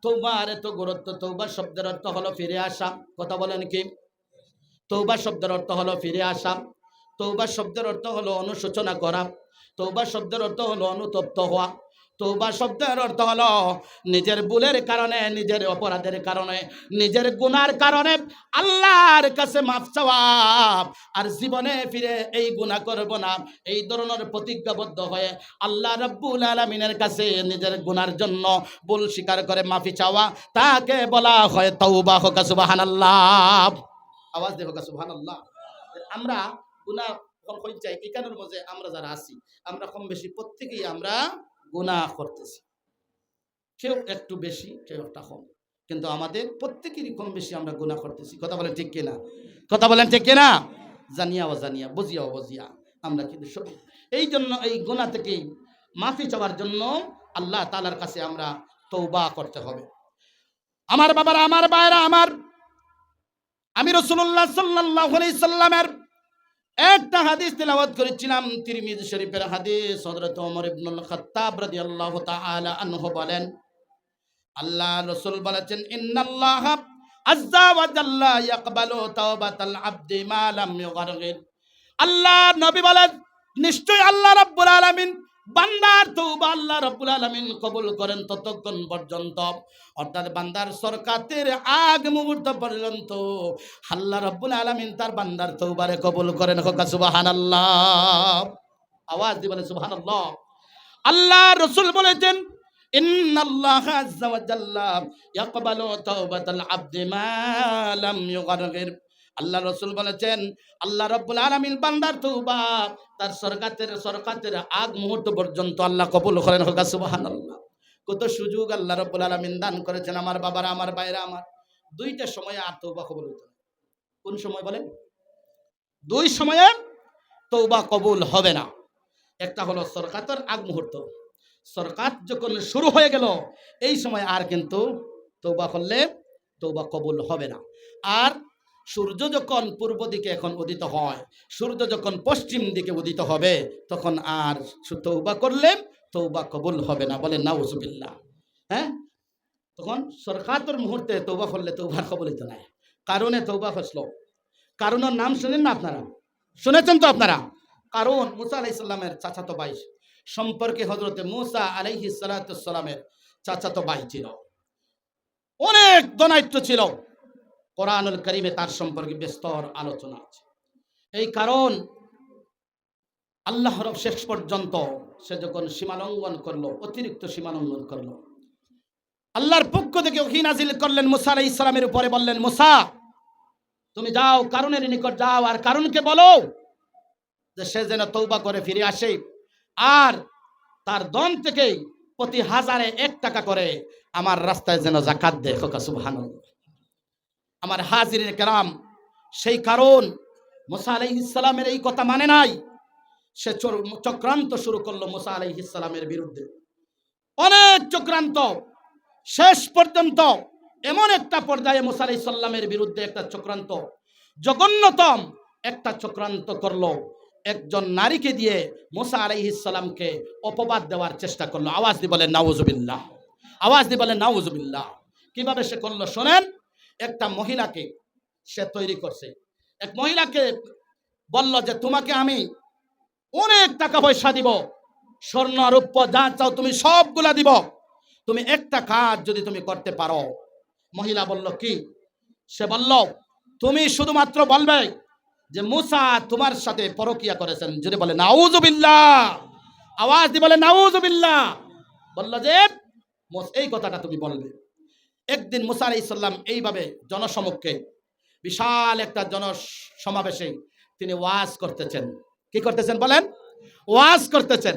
Speaker 1: তওবার এত গুরুত্ব। তওবা শব্দের অর্থ হলো ফিরে আসা। কথা বলেন কি? তওবা শব্দের অর্থ হলো ফিরে আসা। তওবা শব্দের অর্থ হলো অনুশোচনা করা। তওবা শব্দের অর্থ হলো অনুতপ্ত হওয়া। তওবা শব্দের অর্থ হলো নিজের ভুলের কারণে, নিজের অপরাধের কারণে, নিজের গুনার কারণে আল্লাহর কাছে মাফ চাওয়া, আর জীবনে ফিরে এই গুনাহ করব না এই ধরনের প্রতিজ্ঞাবদ্ধ হয়ে আল্লাহ রাব্বুল আলামিনের কাছে নিজের গুনার জন্য ভুল স্বীকার করে মাফি চাওয়া, তাকে বলা হয় তওবা। হোক সুবহানাল্লাহ। আওয়াজ দেব সুবহানাল্লাহ। আমরা গুনাহ কখন চাই এই কারণের মধ্যে আমরা যারা আছি আমরা কম বেশি প্রত্যেকেই আমরা গুনাহ করতেছি, কেউ একটু বেশি কেউ একটা কম, কিন্তু আমাদের প্রত্যেকেরই কম বেশি আমরা গুনাহ করতেছি। কথা বলেন ঠিক কিনা? কথা বলেন ঠিক কিনা? জানিয়া অজানিয়া, বুঝিয়া অবুঝিয়া আমরা কিন্তু সব। এই জন্য এই গুনাহ থেকে মাফি চাওয়ার জন্য আল্লাহ তাআলার কাছে আমরা তওবা করতে হবে। আমার বাবারা, আমার ভাইরা আমার, আমি রাসূলুল্লাহ সাল্লাল্লাহু আলাইহি সাল্লামের একটা হাদিস তেলাওয়াত করেছিলাম তিরমিজি শরীফের হাদিস। হযরত ওমর ইবনুল খাত্তাব রাদিয়াল্লাহু তাআলা আনহু বলেন, আল্লাহ রাসূল বলেছেন, ইন্নাল্লাহা আযজা ওয়া জাল্লা ইয়াকবালু তাওবাতাল আবদি মা লাম ইউগারগির। আল্লাহ নবী বলেন, নিশ্চয় আল্লাহ রাব্বুল আলামিন বান্দার তওবা আল্লাহ রাব্বুল আলামিন কবুল করেন ততক্ষণ পর্যন্ত, অর্থাৎ বান্দার সরকাতের আগ মুহূর্ত পর্যন্ত আল্লাহ রাব্বুল আলামিন তার বান্দার তওবারে কবুল করেন। সুবহানাল্লাহ, আওয়াজ দিয়ে বলেন সুবহানাল্লাহ। আল্লাহ রাসূল বলেছেন, ইন্নাল্লাহা আযজা ওয়া জাল্লা ইয়াকবালু তাওবাতাল আবদি মা লাম ইউগারগির। আল্লাহ রাসূল বলেছেন, আল্লাহ রাব্বুল আলামিন বান্দার তওবা তার সরকাতের আগ মুহূর্ত পর্যন্ত আল্লাহ কবুল করেন। সুবহানাল্লাহ। কত সুযোগ আল্লাহ রাব্বুল আলামিন দান করেছেন আমার বাবারা, আমার ভাইরা আমার। দুইটা সময়ে আর তওবা কবুল হতো না। কোন সময় বলেন? দুই সময়ে তওবা কবুল হবে না। একটা হলো সরকাতের আগ মুহূর্ত, সরকাত যখন শুরু হয়ে গেল এই সময় আর কিন্তু তওবা করলে তওবা কবুল হবে না। আর সূর্য যখন পূর্ব দিকে এখন উদিত হয়, সূর্য যখন পশ্চিম দিকে উদিত হবে, তখন আর তওবা করলে তওবা কবুল হবে না। বলেন নাউজুবিল্লাহ। হ্যাঁ, তখন সরকাতের মুহূর্তে তওবা করলে তওবার কবুল হইতো না। কারণে তওবা ফসল, কারণের নাম শুনেন না আপনারা? শুনেছেন তো আপনারা? কারণ মুসা আলাইহিস সালামের চাচাতো ভাই, সম্পর্কে হযরতে মুসা আলাইহিস সালামের চাচাতো ভাই ছিল, অনেক দনাইত্য ছিল। কোরআনুল কারীমে তার সম্পর্কে বিস্তর আলোচনা আছে। এই কারণ আল্লাহর শেষ পর্যন্ত সে যখন সীমালঙ্ঘন করলো, অতিরিক্ত সীমালঙ্ঘন করলো, আল্লাহর পক্ষ থেকে ওহী নাজিল করলেন মুসা আলাইহিস সালামের উপরে, বললেন, মুসা তুমি যাও কারুনের নিকট যাও, আর কারুনকে বলো যে সে যেন তওবা করে ফিরে আসে, আর তার ধন থেকে প্রতি 1000-এ 1 টাকা করে আমার রাস্তায় যেন যাকাত দেয়। সুবহানাল্লাহ। আমার হাজিরিন কেরাম, সেই কারণ মুসা আলাইহিস সালামের এই কথা মানে নাই, সে চক্রান্ত শুরু করলো মুসা আলাইহিস সালামের বিরুদ্ধে। অনেক চক্রান্ত, শেষ পর্যন্ত এমন একটা পর্যায়ে মুসা আলাইহিস সালামের বিরুদ্ধে একটা চক্রান্ত, জঘন্যতম একটা চক্রান্ত করলো। একজন নারীকে দিয়ে মুসা আলাইহিস সালামকে অপবাদ দেওয়ার চেষ্টা করলো। আওয়াজ দিয়ে বলেন নাউজুবিল্লাহ, আওয়াজ দিয়ে বলেন নাউজুবিল্লাহ। কিভাবে সে করলো শোনেন। একটা মহিলাকে সে তৈরি করছে, এক মহিলাকে বলল যে তোমাকে আমি অনেক টাকা পয়সা দিব, স্বর্ণ রূপ্য যা চাও তুমি সবগুলা দিব, তুমি একটা কাজ যদি তুমি করতে পারো। মহিলা বলল কি? সে বলল, তুমি শুধুমাত্র বলবে যে মুসা তোমার সাথে পরকিয়া করেছেন। যদি বলে নাউজুবিল্লাহ, আওয়াজ দিয়ে বলে নাউজুবিল্লাহ। বলল যে এই কথাটা তুমি বলবে। একদিন মুসা আলাইহিস সালাম এইভাবে জনসমক্ষে, বিশাল একটা জনসমাবেশে তিনি ওয়াজ করতেছেন। কি করতেছেন বলেন? ওয়াজ করতেছেন।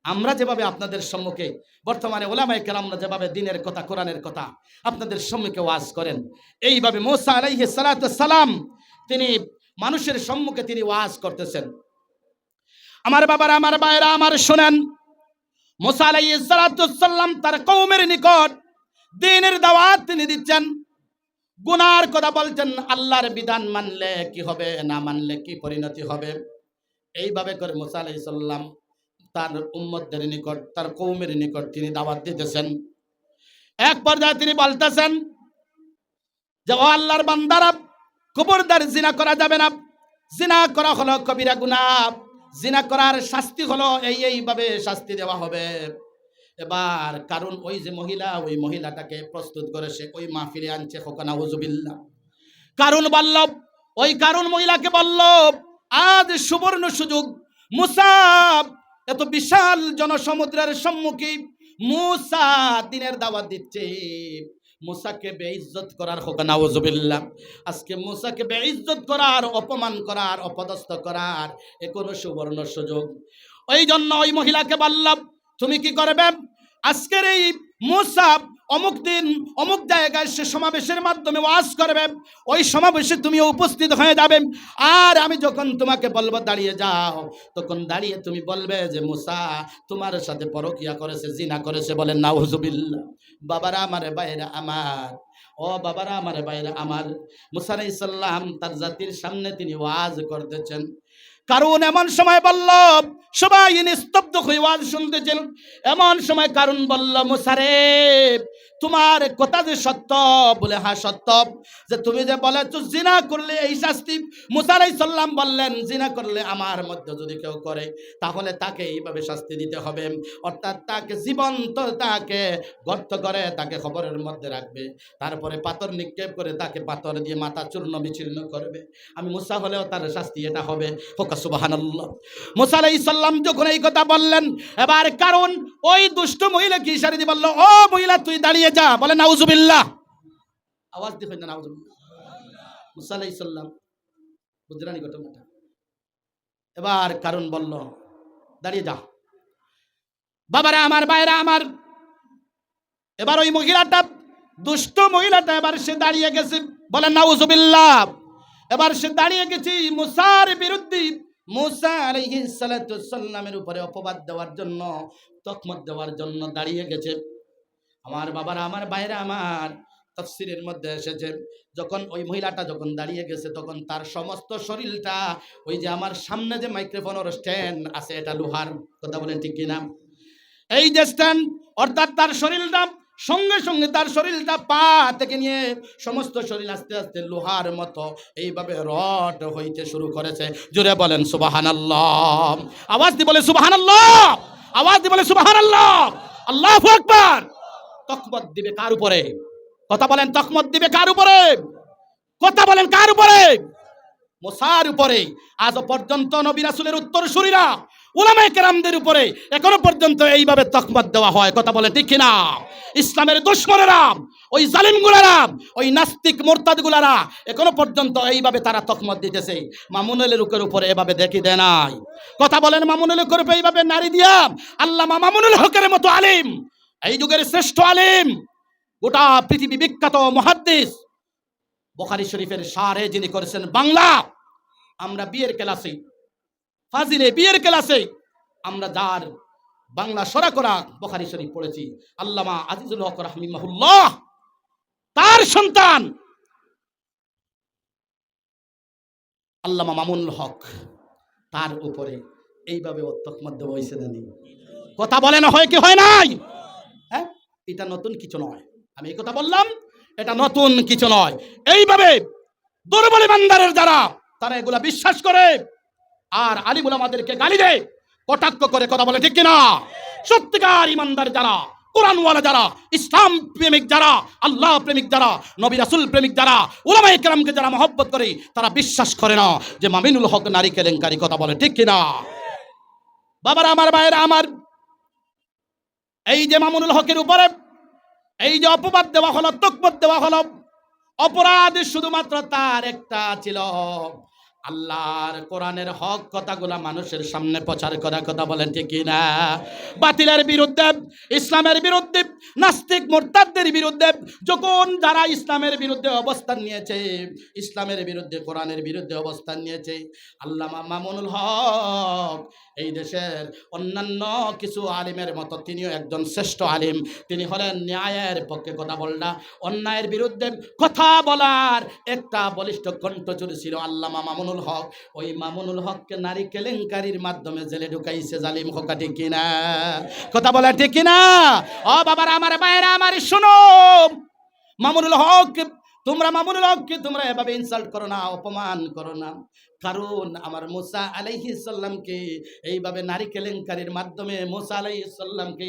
Speaker 1: আমরা যেভাবে আপনাদের সম্মুখে বর্তমানে উলামায়ে কেরামরা যেভাবে দ্বীনের কথা, কোরআনের কথা আপনাদের সম্মুখে ওয়াজ করেন, এইভাবে মুসা আলাইহিস সালাম তিনি মানুষের সম্মুখে তিনি ওয়াজ করতেছেন। আমার বাবারা, আমার ভাইরা আমার, শুনেন। মুসা আলাইহিস সালাম তার কওমের নিকট দ্বীনের দাওয়াত তিনি দিচ্ছেন, গুনার কথা বলছেন, আল্লাহর বিধান মানলে কি হবে, না মানলে কি পরিণতি হবে। এইভাবে করে মুসা আলাইহিস সালাম তার উম্মতদের নিকট, তার কওমের নিকট তিনি দাওয়াত দিতেছেন। এক পর্যায়ে তিনি বলতেছেন যে ও আল্লাহর বান্দারা, খবরদার জিনা করা যাবে না। জিনা করা হলো কবিরা গুনাহ। জিনা করার শাস্তি হলো এইভাবে শাস্তি দেওয়া হবে। এবার কারণ ওই যে মহিলা, ওই মহিলাটাকে প্রস্তুত করে সে ওই মাহফিলে আনছে। নাউজুবিল্লাহ। কারণ বলল, ওই কারণ মহিলাকে বলল, আজ সুবর্ণ সুযোগ, মুসা এত বিশাল জনসমুদ্রের সম্মুখে মুসা দ্বীনের দাওয়াত দিচ্ছে, মুসাকে বেইজ্জত করার, নাউজুবিল্লাহ, আজকে মুসাকে বেইজ্জত করার, অপমান করার, অপদস্থ করার কোনো সুবর্ণ সুযোগ। ওই জন্য ওই মহিলাকে বললাম, তুমি কি করবে? আজকের এই মুসা অমুক দিন অমুক জায়গায় সে সমাবেশের মাধ্যমে ওয়াজ করবে, ওই সমাবেশে তুমি উপস্থিত হয়ে যাবে। আর আমি যখন তোমাকে বলবো দাঁড়িয়ে যাও, তখন দাঁড়িয়ে তুমি বলবে যে মুসা তোমার সাথে পরকিয়া করেছে, জিনা করেছে। বলেন নাউজুবিল্লাহ। বাবারা আমার, ভাইরা আমার, ও বাবারা আমার, ভাইরা আমার, মুসা আলাইহিস সালাম তার জাতির সামনে তিনি ওয়াজ করতেছেন। কারণ এমন সময় বলল, সবাই নিস্তব্ধ হয়ে ওয়াজ শুনতেছিল। এমন সময় কারণ বলল, মুসা রে, তোমার কথা যে সত্য, বলে হ্যাঁ সত্য, যে তুমি যে বলেছো জিনা করলে এই শাস্তি। মুসা আলাইহিস সালাম বললেন, জিনা করলে আমার মধ্যে যদি কেউ করে তাহলে তাকে এইভাবে শাস্তি দিতে হবে, অর্থাৎ তাকে জীবন্ত, তাকে গর্ত করে তাকে কবরের মধ্যে রাখবে, তারপরে পাথর নিক্ষেপ করে তাকে পাথর দিয়ে মাথা চূর্ণ বিচূর্ণ করবে। আমি মুসা হলেও তার শাস্তি এটা হবে। হোকা সুবহানাল্লাহ। মুসা আলাইহিস সালাম যখন এই কথা বললেন, এবার কারণ ওই দুষ্ট মহিলাকে ইশারা দিয়ে বলল, ও মহিলা তুই দাঁড়িয়ে যা। বলে নাউজুবিল্লাহ, আওয়াজ দিয়ে না নাউজুবিল্লাহ। মুসা আলাইহিস সালাম বুঝলেন ঘটনাটা। এবার কারণ বলল, দাঁড়িয়ে যা। বাবারা আমার, ভাইরা আমার, এবার ওই মহিলাটা, দুষ্ট মহিলাটা, এবার সে দাঁড়িয়ে গেছে। বলে নাউজুবিল্লাহ। এবার সে দাঁড়িয়ে গেছে মুসার বিরুদ্ধে, মুসা আলাইহিস সালাতু সাল্লামের উপরে অপবাদ দেওয়ার জন্য, তকমত দেওয়ার জন্য দাঁড়িয়ে গেছে। আমার বাবারা আমার, ভাইরা আমার, তাফসীরের মধ্যে এসেছে যখন ওই মহিলাটা যখন দাঁড়িয়ে গেছে তখন তার সমস্ত শরীরটা, ওই যে আমার সামনে যে মাইক্রোফোনের স্ট্যান্ড আছে এটা লোহার, কথা বলেন ঠিক কিনা? এই যে স্ট্যান্ড, অর্থাৎ তার শরীরটা, সঙ্গে সঙ্গে তার শরীরটা পা থেকে নিয়ে সমস্ত শরীর আস্তে আস্তে লোহার মতো এইভাবে রড হইতে শুরু করেছে। জোরে বলেন সুবহানাল্লাহ। আওয়াজ দিয়ে বলে সুবহানাল্লাহ, আওয়াজ দিয়ে বলে সুবহানাল্লাহ, আল্লাহু আকবার। তকমত দিবে কার উপরে? কথা বলেন, তকমত দিবে কার উপরে? কথা বলেন, কার উপরে? মুসার উপরে। আজ পর্যন্ত নবী রাসূলের উত্তরসূরিরা, উলামায়ে কেরামদের উপরে এখনো পর্যন্ত এইভাবে তকমত দেওয়া হয়। কথা বলেন ঠিক কিনা? ইসলামের দুশমনেরা, ওই জালিমগুলারা, ওই নাস্তিক মুরতাদগুলারা এখনো পর্যন্ত এইভাবে তারা তকমত দিতেছে। মামুনুল হকের উপরে এভাবে দেখি দেয় নাই। কথা বলেন, মামুনুল হকের উপরে এইভাবে নারী দিয়া আল্লামা মামুনুল হকের মতো আলিম, এই যুগের শ্রেষ্ঠ আলিম, গোটা পৃথিবী বিখ্যাত মুহাদ্দিস, বুখারী শরীফের শারহ যিনি করেছেন বাংলা। আমরা বিয়ের ক্লাসে, ফাজিলে বিয়ের ক্লাসে আমরা যার বাংলা সরা করা বুখারী শরীফ পড়েছি, আল্লামা আজিজুল হক রাহিমাহুল্লাহ, তার সন্তান আল্লামা মামুনুল হক, তার উপরে এইভাবে তকমত দেওয়া হয়েছে। জানি কথা বলেন, হয় কি হয় নাই? হ্যাঁ, এটা নতুন কিছু নয়। আমি এই কথা বললাম, এটা নতুন কিছু নয়। এইভাবে দুর্বল ইমানদারের যারা, তারা এগুলা বিশ্বাস করে আর আলিম উলামাদেরকে গালি দেয়, কটাক্ষ করে। কথা বলে ঠিক কিনা? সত্যিকার ইমানদার যারা, কোরআনওয়ালা যারা, ইসলাম প্রেমিক যারা, আল্লাহ প্রেমিক যারা, নবী রাসূল প্রেমিক যারা, উলামায়ে কেরামকে যারা মহব্বত করে, তারা বিশ্বাস করে না যে মামিনুল হক নারী কেলেঙ্কারি। কথা বলে ঠিক কিনা? বাবারা আমার, ভাইয়েরা আমার, এই যে মামুনুল হকের উপরে এই যে অপবাদ দেওয়া হলো, তকমত দেওয়া হলো, অপরাধ শুধুমাত্র তার একটা ছিল, আল্লাহর কোরআনের হক কথাগুলা মানুষের সামনে প্রচার করা। কথা বলেন ঠিক কিনা? বাতিলের বিরুদ্ধে, ইসলামের বিরুদ্ধে, নাস্তিক মুরতাদদের বিরুদ্ধে যখন যারা ইসলামের বিরুদ্ধে অবস্থান নিয়েছে, ইসলামের বিরুদ্ধে, কোরআনের বিরুদ্ধে অবস্থান নিয়েছে, আল্লামা মামুনুল হক এই দেশের অন্যান্য কিছু আলিমের মতো তিনিও একজন শ্রেষ্ঠ আলিম। তিনি হলেন ন্যায়ের পক্ষে কথা বলা, অন্যায়ের বিরুদ্ধে কথা বলার একটা বলিষ্ঠ কণ্ঠচুরি ছিল আল্লামা মামুনুল হক। ওই মামুনুল হককে নারী কেলেঙ্কারির মাধ্যমে জেলে ঢুকাইছে জালিম হকা। ঠিক কিনা? কথা বলা ঠিক কিনা? ও বাবার আমার, ভাইয়েরা আমার, শোনো, মামুনুল হক, তোমরা মামুনুল হককে তোমরা এভাবে ইনসাল্ট করো না, অপমান করো না। কারণ আমার মুসা আলাইহিস সালামকে এইভাবে নারী কেলেঙ্কারির মাধ্যমে মুসা আলাইহিস সালামকে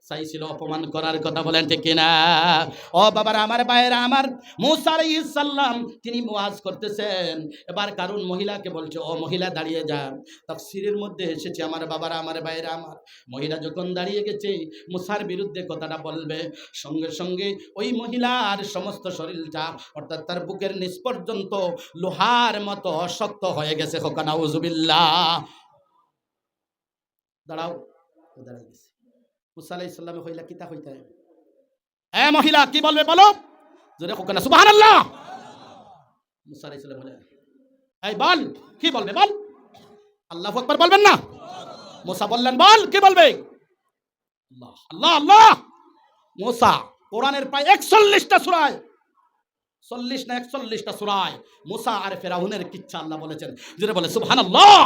Speaker 1: চাইছিল অপমান করার। কথা বলেন ঠিক কিনা? ও বাবারা আমার, ভাইয়েরা আমার, মুসা আলাইহিস সালাম তিনি ওয়াজ করতেছেন। এবার কারণ মহিলাকে বলছে, ও মহিলা দাঁড়িয়ে যান। তাফসীরের মধ্যে এসেছে আমার বাবারা আমার, ভাইয়েরা আমার, মহিলা যখন দাঁড়িয়ে গেছে মুসার বিরুদ্ধে কথাটা বলবে, সঙ্গে সঙ্গে ওই মহিলার সমস্ত শরীরটা, অর্থাৎ তার বুকের নিচ পর্যন্ত লোহার মতো শক্ত হয়ে গেছে। হোকা নাউজুবিল্লাহ। দাঁড়াও, দাঁড়াই গেছে। মুসা আলাইহিস সালামে কইলা, কিতা কইতা? এ মহিলা কি বলবে বলো? জোরে হোকা না সুবহানাল্লাহ। মুসা আলাইহিস সালাম বলে, এই বল, কি বলবে বল? আল্লাহু আকবার বলবেন না? মুসা বললেন, বল কি বলবে? আল্লাহ আল্লাহ আল্লাহ। মুসা কোরআনের প্রায় 41টা সূরায়, 40 না 41টা সূরায় মুসা আর ফেরাউনের কিচ্ছা আল্লাহ বলেছেন। যেটা বলে সুবহানাল্লাহ।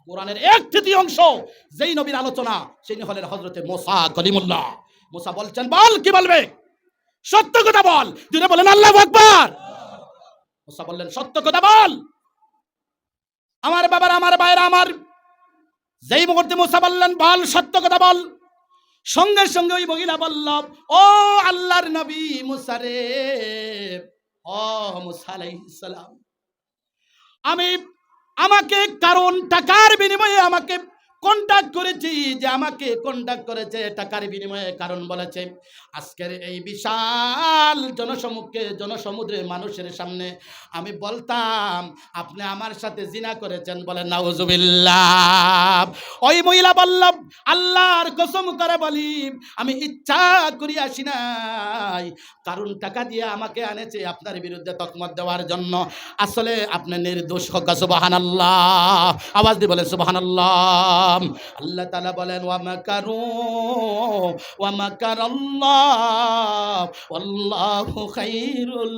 Speaker 1: কোরআনের 1/3 যেই নবীর আলোচনা সেই হলেন হযরতে মুসা কলিমুল্লাহ। মুসা বলছেন, বল কি বলবে, সত্য কথা বল। দিনে বলেন আল্লাহু আকবার। মুসা বললেন, সত্য কথা বল। আমার বাবার, আমার ভাইরা, আমার যেই মুহূর্তে মুসা বললেন বল, সত্য কথা বল, সঙ্গে সঙ্গে ওই মহিলা বলল, ও আল্লাহর নবী মুসা রে, ও মুসা আলাইহিস সালাম, আমাকে কারণ টাকার বিনিময়ে আমাকে কন্টাক্ট করেছি, যে আমাকে কন্টাক্ট করেছে টাকার বিনিময়ে, কারণ বলেছে আজকের এই বিশাল জনসমুদ্রে মানুষের সামনে আমি বলতাম আপনি আমার সাথে জিনা করেছেন। বলে নাউজুবিল্লাহ। ওই মহিলা বলল, আল্লাহর কসম করে বলি আমি ইচ্ছা করি আসি নাই, কারণ টাকা দিয়ে আমাকে আনেছে আপনার বিরুদ্ধে তকমত দেওয়ার জন্য। আসলে আপনি নির্দোষ। হোক সুবহানাল্লাহ। আওয়াজ দিয়ে বলেন সুবহানাল্লাহ। আল্লাহ তাআলা বলেন, ওয়া মাকারু ওয়া মাকারাল্লাহ ওয়াল্লাহু খায়রুল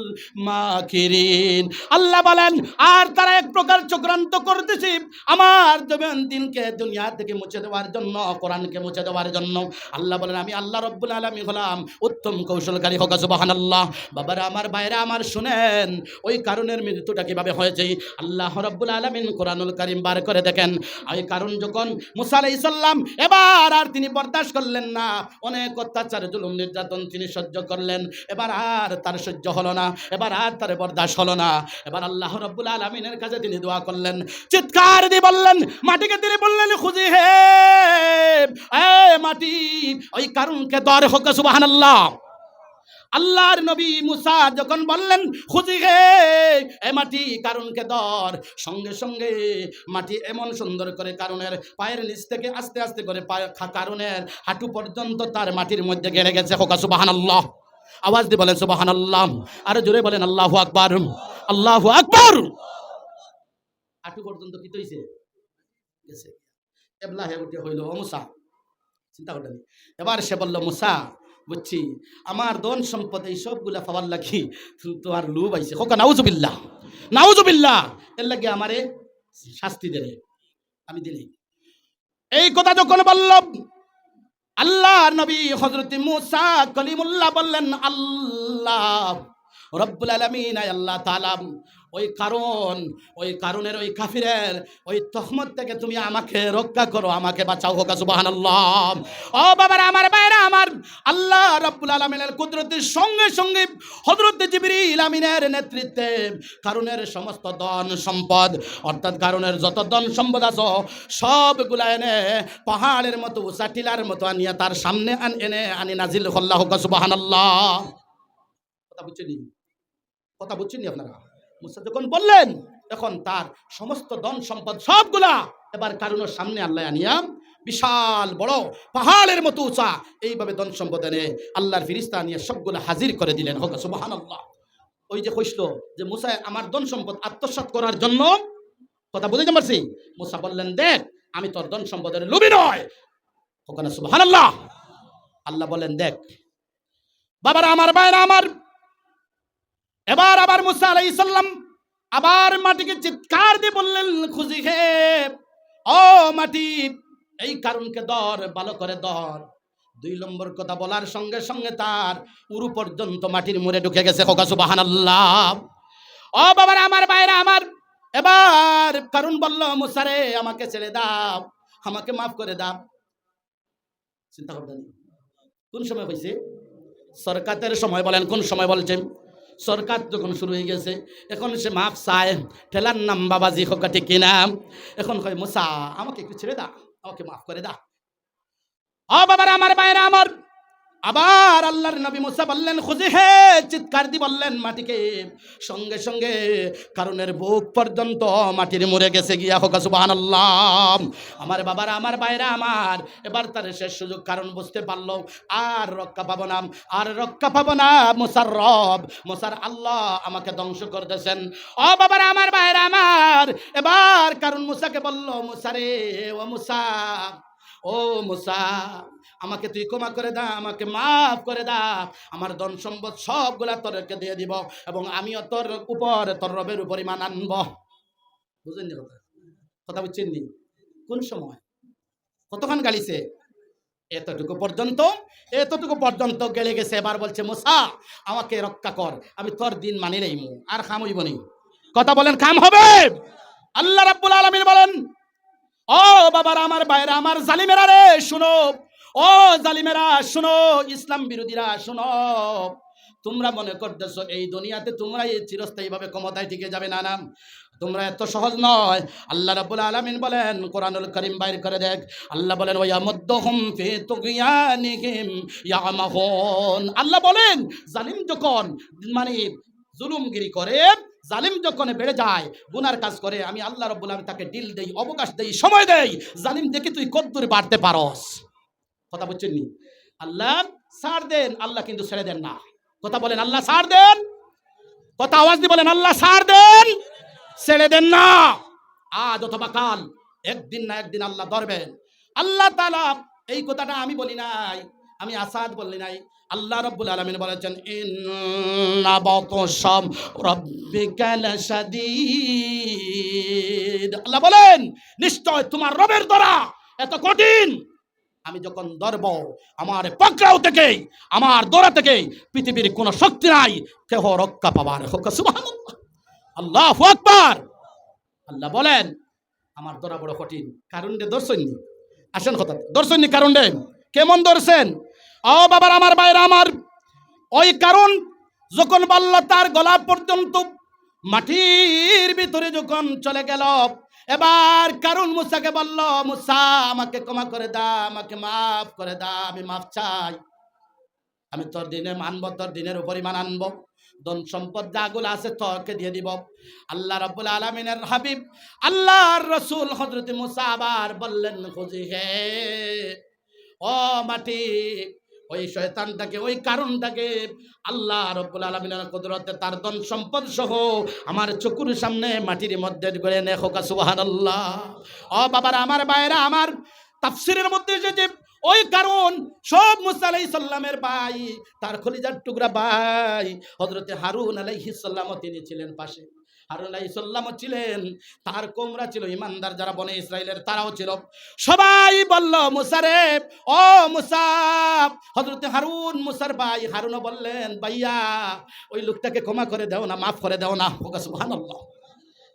Speaker 1: মাকিরিন। আল্লাহ বলেন, আর তারা এক প্রকার চক্রান্ত করতেছে আমার দিনকে দুনিয়া থেকে মুছে দেওয়ার জন্য, কোরআনকে মুছে দেওয়ার জন্য। আল্লাহ বলেন, আমি আল্লাহ রাব্বুল আলামিন হলাম উত্তম কৌশলকারী। হোক সুবহানাল্লাহ। বাবারা আমার, ভাইরা আমার, শুনেন ওই কারণের মৃত্যুটা কিভাবে হয়েছে আল্লাহ রাব্বুল আলামিন কোরআনুল কারীম বার করে দেখেন। ওই কারণ যখন মুসা আলাইহিস সালাম এবার আর তিনি বরদাস্ত করলেন না, অনেক অত্যাচার জুলুম নির্যাতন তিনি সহ্য করলেন, এবার আর তার সহ্য হলো না, এবার আর তার বরদাস্ত হলো না। এবার আল্লাহ রাব্বুল আলামিনের কাছে তিনি দোয়া করলেন, চিৎকার দিয়ে বললেন, মাটিকে তিনি বললেন, খুঁজি হে এ মাটি, ওই কারণকে ধর। হোক সুবহানাল্লাহ। আল্লাহর নবী মুসা যখন বললেন খুঁজি হে এ মাটি, কারণকে ধর, সঙ্গে সঙ্গে মাটি এমন সুন্দর করে কারণের পায়ের নিচ থেকে আস্তে আস্তে করে কারণের হাঁটু পর্যন্ত তার মাটির মধ্যে গেড়ে গেছে। হোক সুবহানাল্লাহ। আওয়াজ দিয়ে বলেন সুবহানাল্লাহ। আরো জোরে বলেন আল্লাহু আকবার, আল্লাহু আকবার। হাঁটু পর্যন্ত কি হইছে গেছে। এবলা হে উঠে হইল, ও মুসা, চিন্তা করতেন। এবার সে বলল, মুসা বুঝছি, আমার ধন সম্পদ এই সবগুলা পাওয়ার লাগি তোমার লোভ আইছে। হোক নাউজুবিল্লাহ, নাউজুবিল্লাহ। এর লাগে আমারে শাস্তি দেবে, আমি দিলি। এই কথা যখন বলল, আল্লাহর নবী হযরত মুসা কলিমুল্লাহ বললেন, আল্লাহ রব্বুল আলামিন, আল্লাহ তাআলা ওই কারণের ওই কাফিরের ওই তহমত থেকে তুমি আমাকে রক্ষা করো, আমাকে বাঁচাও। হোক সুবহানাল্লাহ। ও বাবারা আমার, ভাইরা আমার, আল্লাহ রাব্বুল আলামিনের কুদরতের সঙ্গে সঙ্গে হযরত জিবরিল আমিনের নেতৃত্বে কারণের সমস্ত ধন সম্পদ, অর্থাৎ কারণের যত ধন সম্পদ আছে সবগুলা এনে পাহাড়ের মতো উঁচা টিলার মতো আনিয়া তার সামনে আনি নাজিল করল্লাহ। হোক সুবহানাল্লাহ। কথা বুঝছেন আপনারা? মুসা যখন বললেন, তখন তার সমস্ত ধন সম্পদ সবগুলা এবার কারণের সামনে আল্লাহ আনিয়া বিশাল বড় পাহাড়ের মতো উঁচা এইভাবে ধন সম্পদ এনে আল্লাহর ফেরেশতা নিয়ে সবগুলা হাজির করে দিলেন। হোক সুবহানাল্লাহ। ওই যে কইছিল যে মুসা আমার ধন সম্পদ আত্মসাৎ করার জন্য, কথা বুঝতে পারছি? মুসা বললেন, দেখ আমি তোর ধন সম্পদের লোভী নয়। হোক না সুবহানাল্লাহ। আল্লাহ বলেন, দেখ বাবারা আমার, ভাইরা আমার, এবার আবার মুসা আলাইহিস সালাম আবার মাটিকে চিৎকার দিয়ে বললেন, খুঁজি হে ও মাটি, এই কারণকে ধর, ভালো করে ধর। 2 নম্বর কথা বলার সঙ্গে সঙ্গে তার উরু পর্যন্ত মাটির মুড়ে ঢুকে গেছে। হোক সুবহানাল্লাহ। ও বাবার আমার, ভাইরা আমার, এবার কারণ বলল, মুসা রে আমাকে ছেড়ে দাও, আমাকে মাফ করে দাও। চিন্তা করবেন কোন সময় হয়েছে? সরকাতের সময়। বলেন কোন সময় বলছে? সরকার যখন শুরু হয়ে গেছে, এখন সে মাফ চায়, ঠেলার নাম বাবাজি। হোক ঠিক কিনা? এখন কয়, মুসা আমাকে একটু ছেড়ে দা, আমাকে মাফ করে দা। ও বাবার আমার, ভাইরা আমার, আবার আল্লাহর নবী মুসা বললেন, খুঁজি হে, চিৎকার দিয়ে বললেন মাটিকে, সঙ্গে সঙ্গে কারণের বুক পর্যন্ত মাটির মরে গেছে গিয়া। হোক সুবহানাল্লাহ। আমার বাবার আমার, ভাইরা আমার, এবার তার শেষ সুযোগ, কারণ বুঝতে পারলো আর রক্ষা পাবো না, আর রক্ষা পাবো না। মুসার রব, মুসার আল্লাহ আমাকে ধ্বংস করতেছেন। ও বাবার আমার, ভাইরা আমার, এবার কারণ মুসাকে বলল, মুসা রে, ও মুসা, ও মুসা, আমাকে তুই ক্ষমা করে দা, আমাকে মাফ করে দা, আমার ধন সম্পদ সবগুলা তোরকে দিয়ে দিব এবং আমিও তোর উপর, তোর রবের উপর ঈমান আনব। বুঝলেন কথা? কথা বুঝছেন নি? কোন সময় কতক্ষণ গালিছে? এতটুকু পর্যন্ত গেলে গেছে। এবার বলছে মুসা আমাকে রক্ষা কর, আমি তোর দিন মানি নেই মু আর খাম হইব নি। কথা বলেন কাম হবে? আল্লাহ রাব্বুল আলামিন বলেন ও বাবারা আমার ভাইরা আমার জালিমেরা রে শুনো, ও জালিমেরা শুনো, ইসলাম বিরোধীরা শুনো। তোমরা মনে করতেছো এই দুনিয়াতে তোমরা এই চিরস্থায়ী ভাবে ক্ষমতায় টিকে যাবে? না না, তোমরা এত সহজ নয়। আল্লাহ রাব্বুল আলামিন বলেন কোরআনুল কারীম বাইর করে দেখ, আল্লাহ বলেন ওয়ায়ামুদ্দুহুম ফি তুগয়ানিহিম ইয়ামাহুন। আল্লাহ বলেন জালিম যখন মানে জুলুমগিরি করে, জালিম যখন বেড়ে যায়, গুনার কাজ করে, আমি আল্লাহ রাব্বুল আলামিন তাকে ডিল দেই, অবকাশ দেই, সময় দেই। জালিম দেখি তুই কতদূর বাড়তে পারস। কথা বুঝছেন নি? আল্লাহ ছাড় দেন, আল্লাহ কিন্তু ছেড়ে দেন না। কথা বলেন আল্লাহ ছাড় দেন। কথা আওয়াজ দিয়ে বলেন আল্লাহ ছাড় দেন, ছেড়ে দেন না। আজ অথবা কাল একদিন না একদিন আল্লাহ ধরবেন। আল্লাহ তাআলা এই কথাটা আমি বলি নাই, আমি আসাদ বলি নাই। আল্লাহ রাব্বুল আলামিন বলেছেন ইন্না বাতাশা রাব্বিকা লাশাদীদ। আল্লাহ বলেন নিশ্চয় তোমার রবের ধরা এত কঠিন। আমি যখন ধরব আমার পাকড়াও থেকে, আমার দৌড়া থেকে পৃথিবীর কোনো শক্তি নাই কেহ রক্ষা পাবার। সুবহানাল্লাহ, আল্লাহু আকবার। আল্লাহ বলেন আমার ধরা বড় কঠিন। কারণ দর্শন আসেন কথা দর্শন কারণ কেমন ধরছেন? ও বাবার আমার বাইরে আমার, ওই কারণ যখন বলল তার গলা পর্যন্ত মাটির ভিতরে যখন চলে গেল, এবার কারণ মুসাকে বলল মুসা আমাকে ক্ষমা করে দাও, আমাকে মাফ করে দাও, আমি মাফ চাই, আমি তোর দিনে মানব, তোর দিনের উপরই মান আনবো, ধন সম্পদ যাগুলো আছে তোকে দিয়ে দিব। আল্লাহ রাব্বুল আলামিনের হাবিব আল্লাহর রাসূল হযরত মুসা আবার বললেন খুঁজি হে ও মাটি, ওই শয়তানটাকে, ওই কারণটাকে আল্লাহ রাব্বুল আলামিনের কুদরতে তার ধন সম্পদ সহ আমার চোখের সামনে মাটির মধ্যে গড়ে নে। হোক সুবহানাল্লাহ। ও বাবারা আমার ভাইরা আমার, তাফসীরের মধ্যে এসেছে ওই কারণ সব মুসা আলাইহিস সালামের ভাই, তার খলিজার টুকরা ভাই হযরতে হারুন আলাইহিস সালাম তিনি ছিলেন পাশে। হারুন আলাইহিস সালাম ছিলেন, তার কোমরা ছিল ইমানদার যারা বনে ইসরাইলের তারাও ছিল। সবাই বলল মুসা রে, ও মুসা, হযরতে হারুন মুসার ভাই হারুনও বললেন ভাইয়া ওই লোকটাকে ক্ষমা করে দাও না, মাফ করে দাও না। সুবহানাল্লাহ।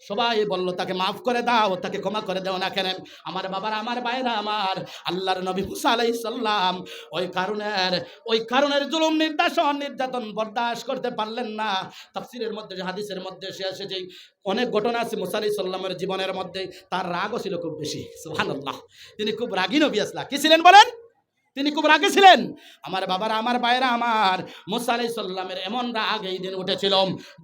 Speaker 1: সবাই বলল তাকে মাফ করে দাও, তাকে ক্ষমা করে দাও না কেন? আমার বাবার আমার ভাইরা আমার, আল্লাহর নবী মুসা আলাইহিস সালাম ওই কারণের জুলুম নির্যাতন বরদাস্ত করতে পারলেন না। তাফসীরের মধ্যে হাদিসের মধ্যে এসেছে যে অনেক ঘটনা আছে মুসা আলাইহিস সালামের জীবনের মধ্যে, তার রাগও ছিল খুব বেশি। সুবহানাল্লাহ। তিনি খুব রাগী নবী আসলা। কি ছিলেন বলেন? তিনি খুব রাগে ছিলেন। আমার বাবারা আমার ভাইরা আমার, মুসা আলাইহিস সালামের এমন রাগ এই দিন উঠেছিল,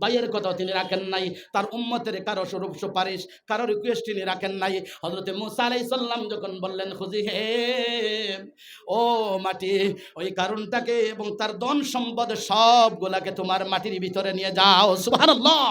Speaker 1: ভাইয়ের কথা তিনি রাখেন নাই, তার উম্মতের কারো স্বরূপ সুপারিশ, কারো রিকোয়েস্ট তিনি রাখেন নাই। হযরতে মুসা আলাইহিস সালাম যখন বললেন খুঁজি হে ও মাটি, ওই কারণটাকে এবং তার ধন সম্পদ সবগুলাকে তোমার মাটির ভিতরে নিয়ে যাও। সুবহানাল্লাহ।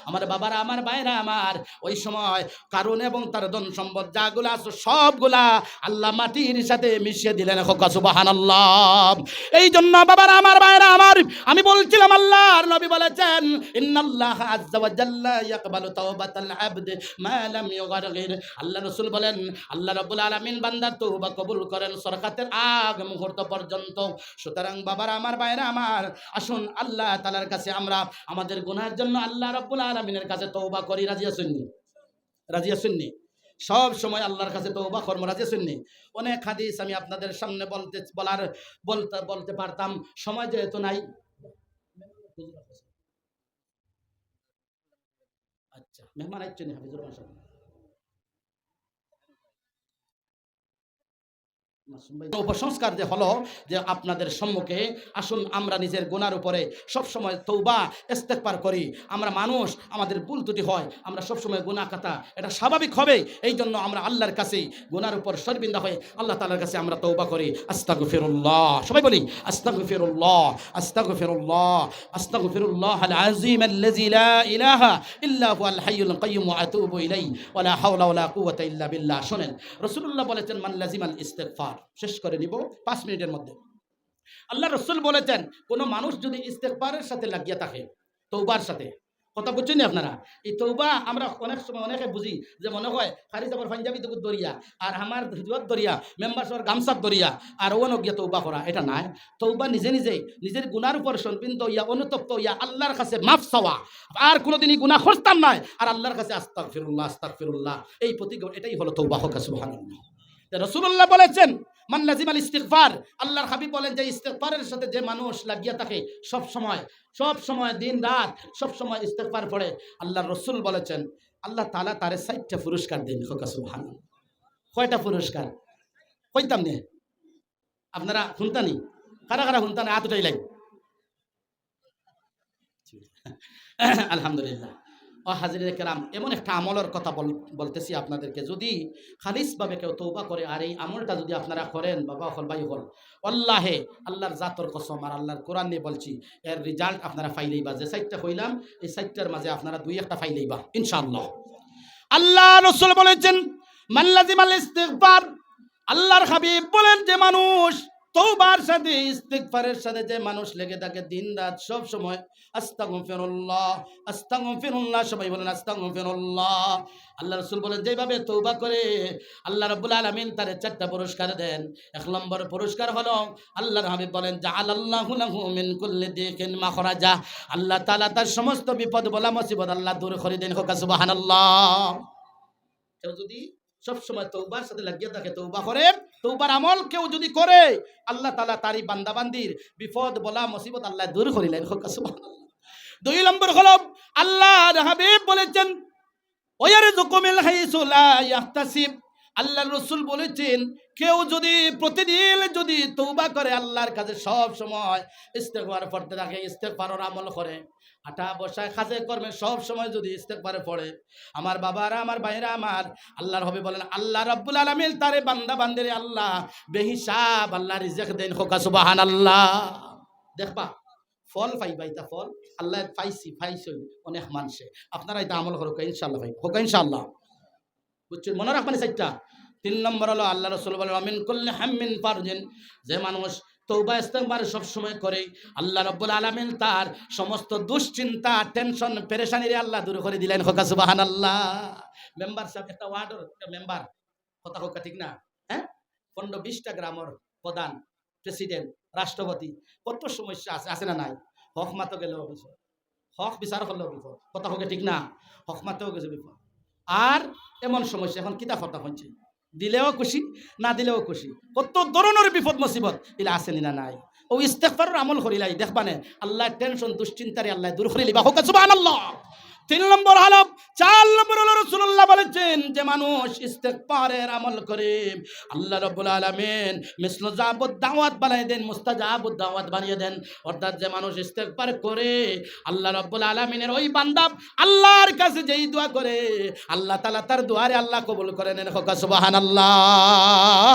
Speaker 1: আমার বাবারা আমার ভাইরা আমার, ওই সময় কারণ এবং তার ধন সম্পদ যাগুলা আছে সবগুলা আল্লাহ মাটির সাথে মিশিয়ে দিলেন। সুবহানাল্লাহ। এই জন্য বাবারা আমার ভাইরা আমার, আমি বলছিলাম আল্লাহর নবী বলেছেন ইন্নাল্লাহ আযজা ওয়া জাল্লা ইয়াকবালু তাওবাতাল আবদ মা লাম ইউগারগির। আল্লাহ রাসূল বলেন আল্লাহ রাব্বুল আলামিন বান্দার তওবা কবুল করেন সরকাতের আগ মুহূর্ত পর্যন্ত। সুতরাং বাবারা আমার ভাইরা আমার, আসুন আল্লাহ তাআলার কাছে আমরা আমাদের গুনাহের জন্য আল্লাহ রাব্বুল আলামিনের কাছে তওবা করি। রাজি আছেন নি? রাজি আছেন নি? সব সময় আল্লাহর কাছে তওবা কর্ম। রাজি আছেন নি? অনেক হাদিস আমি আপনাদের সামনে বলতে পারতাম, সময় যেহেতু নাই। আচ্ছা, মেহমান আইছেন হাফিজুর রহমান সাহেব। উপসংস্কার যে হলো যে আপনাদের সম্মুখে আসুন আমরা নিজের গুনার উপরে সবসময় তওবা ইস্তেগফার করি। আমরা মানুষ, আমাদের ভুল ত্রুটি হয়, আমরা সবসময় গুনাহ কাটা, এটা স্বাভাবিক হবে। এই জন্য আমরা আল্লাহর কাছে গুনার উপর শর্মিন্দা হয়ে আল্লাহ তাআলার কাছে আমরা তওবা করি। আস্তাগফিরুল্লাহ, সবাই বলি আস্তাগফিরুল্লাহ, আস্তাগফিরুল্লাহ, আস্তাগফিরুল্লাহ আল আযীম আল্লাযী লা ইলাহা ইল্লা হুয়াল হাইয়ুল কাইয়্যুম ওয়া আতুবু ইলাইহি ওয়া লা হাওলা ওয়া লা কুওয়াতা ইল্লা বিল্লাহ। শুনেন রাসূলুল্লাহ বলেছেন মান লাজিমাল ইস্তিগফার, শেষ করে নিব 5 মিনিটের মধ্যে। আল্লাহ রাসূল বলেছেন কোন মানুষ যদি ইস্তেগফারের সাথে লাগিয়ে থাকে, তওবার সাথে, কথা বুঝছেন নি আপনারা? এই তৌবা আমরা অনেক সময় অনেকে বুঝি যে মনে হয় খারি যাবার পাঞ্জাবি তো দরিয়া আর আমার হিজত দরিয়া মেম্বার সবার গামছার দরিয়া আর ও নগিয়া তৌবা করা, এটা নাই। তৌবা নিজে নিজেই নিজের গুনার উপর সনপিন্ত ইয়া অনুতপ্ত ইয়া আল্লাহর কাছে মাফ চাওয়া, আর কোনোদিনই গুনাহ করতাম নাই, আর আল্লাহর কাছে আস্তাগফিরুল্লাহ আস্তাগফিরুল্লাহ, এই প্রতিজ্ঞা, এটাই হলো তৌবা। হোক সুবহানাল্লাহ। রাসূলুল্লাহ বলেছেন মান লাজিমাল ইস্তিগফার, আল্লাহর হাবিব বলেন যে ইস্তিগফারের সাথে যে মানুষ লাগিয়া থাকে সব সময় দিন রাত সব সময় ইস্তিগফার পড়ে, আল্লাহর রাসূল বলেছেন আল্লাহ তাআলা তারে 60টা পুরস্কার দেন। হোক সুবহানাল্লাহ। কয়টা পুরস্কার কইতাম নে আপনারা শুনতানি? কারা কারা শুনতানি হাত উঠাইলাই। আলহামদুলিল্লাহ। ও হাজিরে কেরাম, এমন একটা আমলের কথা বলতেছি আপনাদেরকে, যদি খালিসভাবে কেউ তৌবা করে আর এই আমলটা যদি আপনারা করেন বাবা হল ভাই হল, আল্লাহে আল্লাহর জাতর কসম আর আল্লাহর কোরআন নিয়ে বলছি, এর রেজাল্ট আপনারা ফাইলেইবা। যে 60টা কইলাম এই 60টার মাঝে আপনারা 2-1টা ফাইলেইবা ইনশাআল্লাহ। আল্লাহ রাসূল বলেছেন মান লাজিমাল ইস্তিগফার, আল্লাহর হাবিব বলেন যে মানুষ তওবার সাথে ইস্তিগফারের সাথে যে মানুষ লেগে থাকে দিন রাত সব সময়, আস্তাগফিরুল্লাহ আস্তাগফিরুল্লাহ, সবাই বলেন আস্তাগফিরুল্লাহ। আল্লাহ রাসূল বলেন যেভাবে তওবা করে আল্লাহ রাব্বুল আলামিন তারে 4টা পুরস্কার দেন। 1 নম্বর পুরস্কার হলো আল্লাহর হাবিব বলেন জাআলাল্লাহু লাহু মিন কুল্লি দিকিন মাখরাজা, আল্লাহ তাআলা তার সমস্ত বিপদ বলা মুসিবত আল্লাহ দূর করে দেন। হোক সুবহানাল্লাহ। কেউ যদি সব সময় তওবার সাথে লাগিয়ে থাকে, তওবা করে, তওবার আমল কেউ যদি করে, আল্লাহ তাআলা তারই বান্দাবান্দির বিপদ বলা মুসিবত আল্লাহ দূর করিলেন। হোক সুবহানাল্লাহ। 2 নম্বর হলো আল্লাহর হাবিব বলেছেন ওয়ারযুকু মিন হাইসু লা ইয়াহতাসিব, আল্লাহর রাসূল বলেছেন কেউ যদি প্রতিদিন যদি তওবা করে আল্লাহর কাছে সব সময় ইস্তিগফার পড়তে থাকে, ইস্তিগফারের আমল করে, আটা বসায় কাজে কর্মে সব সময় যদি ইস্তিগফারে পড়ে, আমার বাবারা আমার ভাইরা আমার, আল্লাহর হবে বলেন আল্লাহ রাব্বুল আলামিন তারে বান্দা বান্দিরে আল্লাহ বেহিসাব আল্লাহ রিজিক দেন। হোক সুবহানাল্লাহ। দেখবা ফল পাইবা, এটা ফল আল্লাহ পাইছি অনেক মানুষে, আপনারা এটা আমল করো ইনশাআল্লাহ ভাই। হোক ইনশাআল্লাহ। বুঝছেন? মনে রাখবেন 4টা। 3 নম্বর হলো আল্লাহ রাসূল বলেন আমিন কুল্লি হাম্মিন ফারজিন, যে মানুষ তওবা ইস্তিগফার সব সময় করে আল্লাহ রাব্বুল আলামিন তার সমস্ত দুশ্চিন্তা টেনশন পেরেশানিরে আল্লাহ দূর করে দিলেন। হোক সুবহানাল্লাহ। মেম্বার সাহেব একটা ওয়ার্ডের একটা মেম্বার, কথা হোক ঠিক না? হ্যাঁ, 15-20টা গ্রামের প্রধান, প্রেসিডেন্ট, রাষ্ট্রপতি, কত সমস্যা আছে না নাই? হক মাতো গেলেও বিপদ, হক বিচার করলেও বিপদ, কথা হোক ঠিক না? হক মাতেও গেছে বিপদ। আর এমন সমস্যা এখন কিতা কথা হচ্ছে, দিলেও খুশি না দিলেও খুশি, কত ধরনের বিপদ মুসিবত এলা আসেনি না নাই? ও ইস্তিগফারের আমল করিলাই দেখবানে আল্লাহ টেনশন দুশ্চিন্তারে আল্লাহ দূর করে লিবা। হোক সুবহানাল্লাহ। 3 নম্বর হলো 4 নম্বর হলো রাসূলুল্লাহ বলেছেন যে মানুষ ইস্তিগফারের আমল করে আল্লাহ রাব্বুল আলামিন মিসলুজাবুদ দাওয়াত বানিয়ে দেন, মুস্তাজাবুদ দাওয়াত বানিয়ে দেন। অর্থাৎ যে মানুষ ইস্তিগফার করে আল্লাহ রাব্বুল আলামিনের ওই বান্দা আল্লাহর কাছে যেই দোয়া করে আল্লাহ তাআলা তার দোয়ারে আল্লাহ কবুল করে নেন। হোক সুবহানাল্লাহ।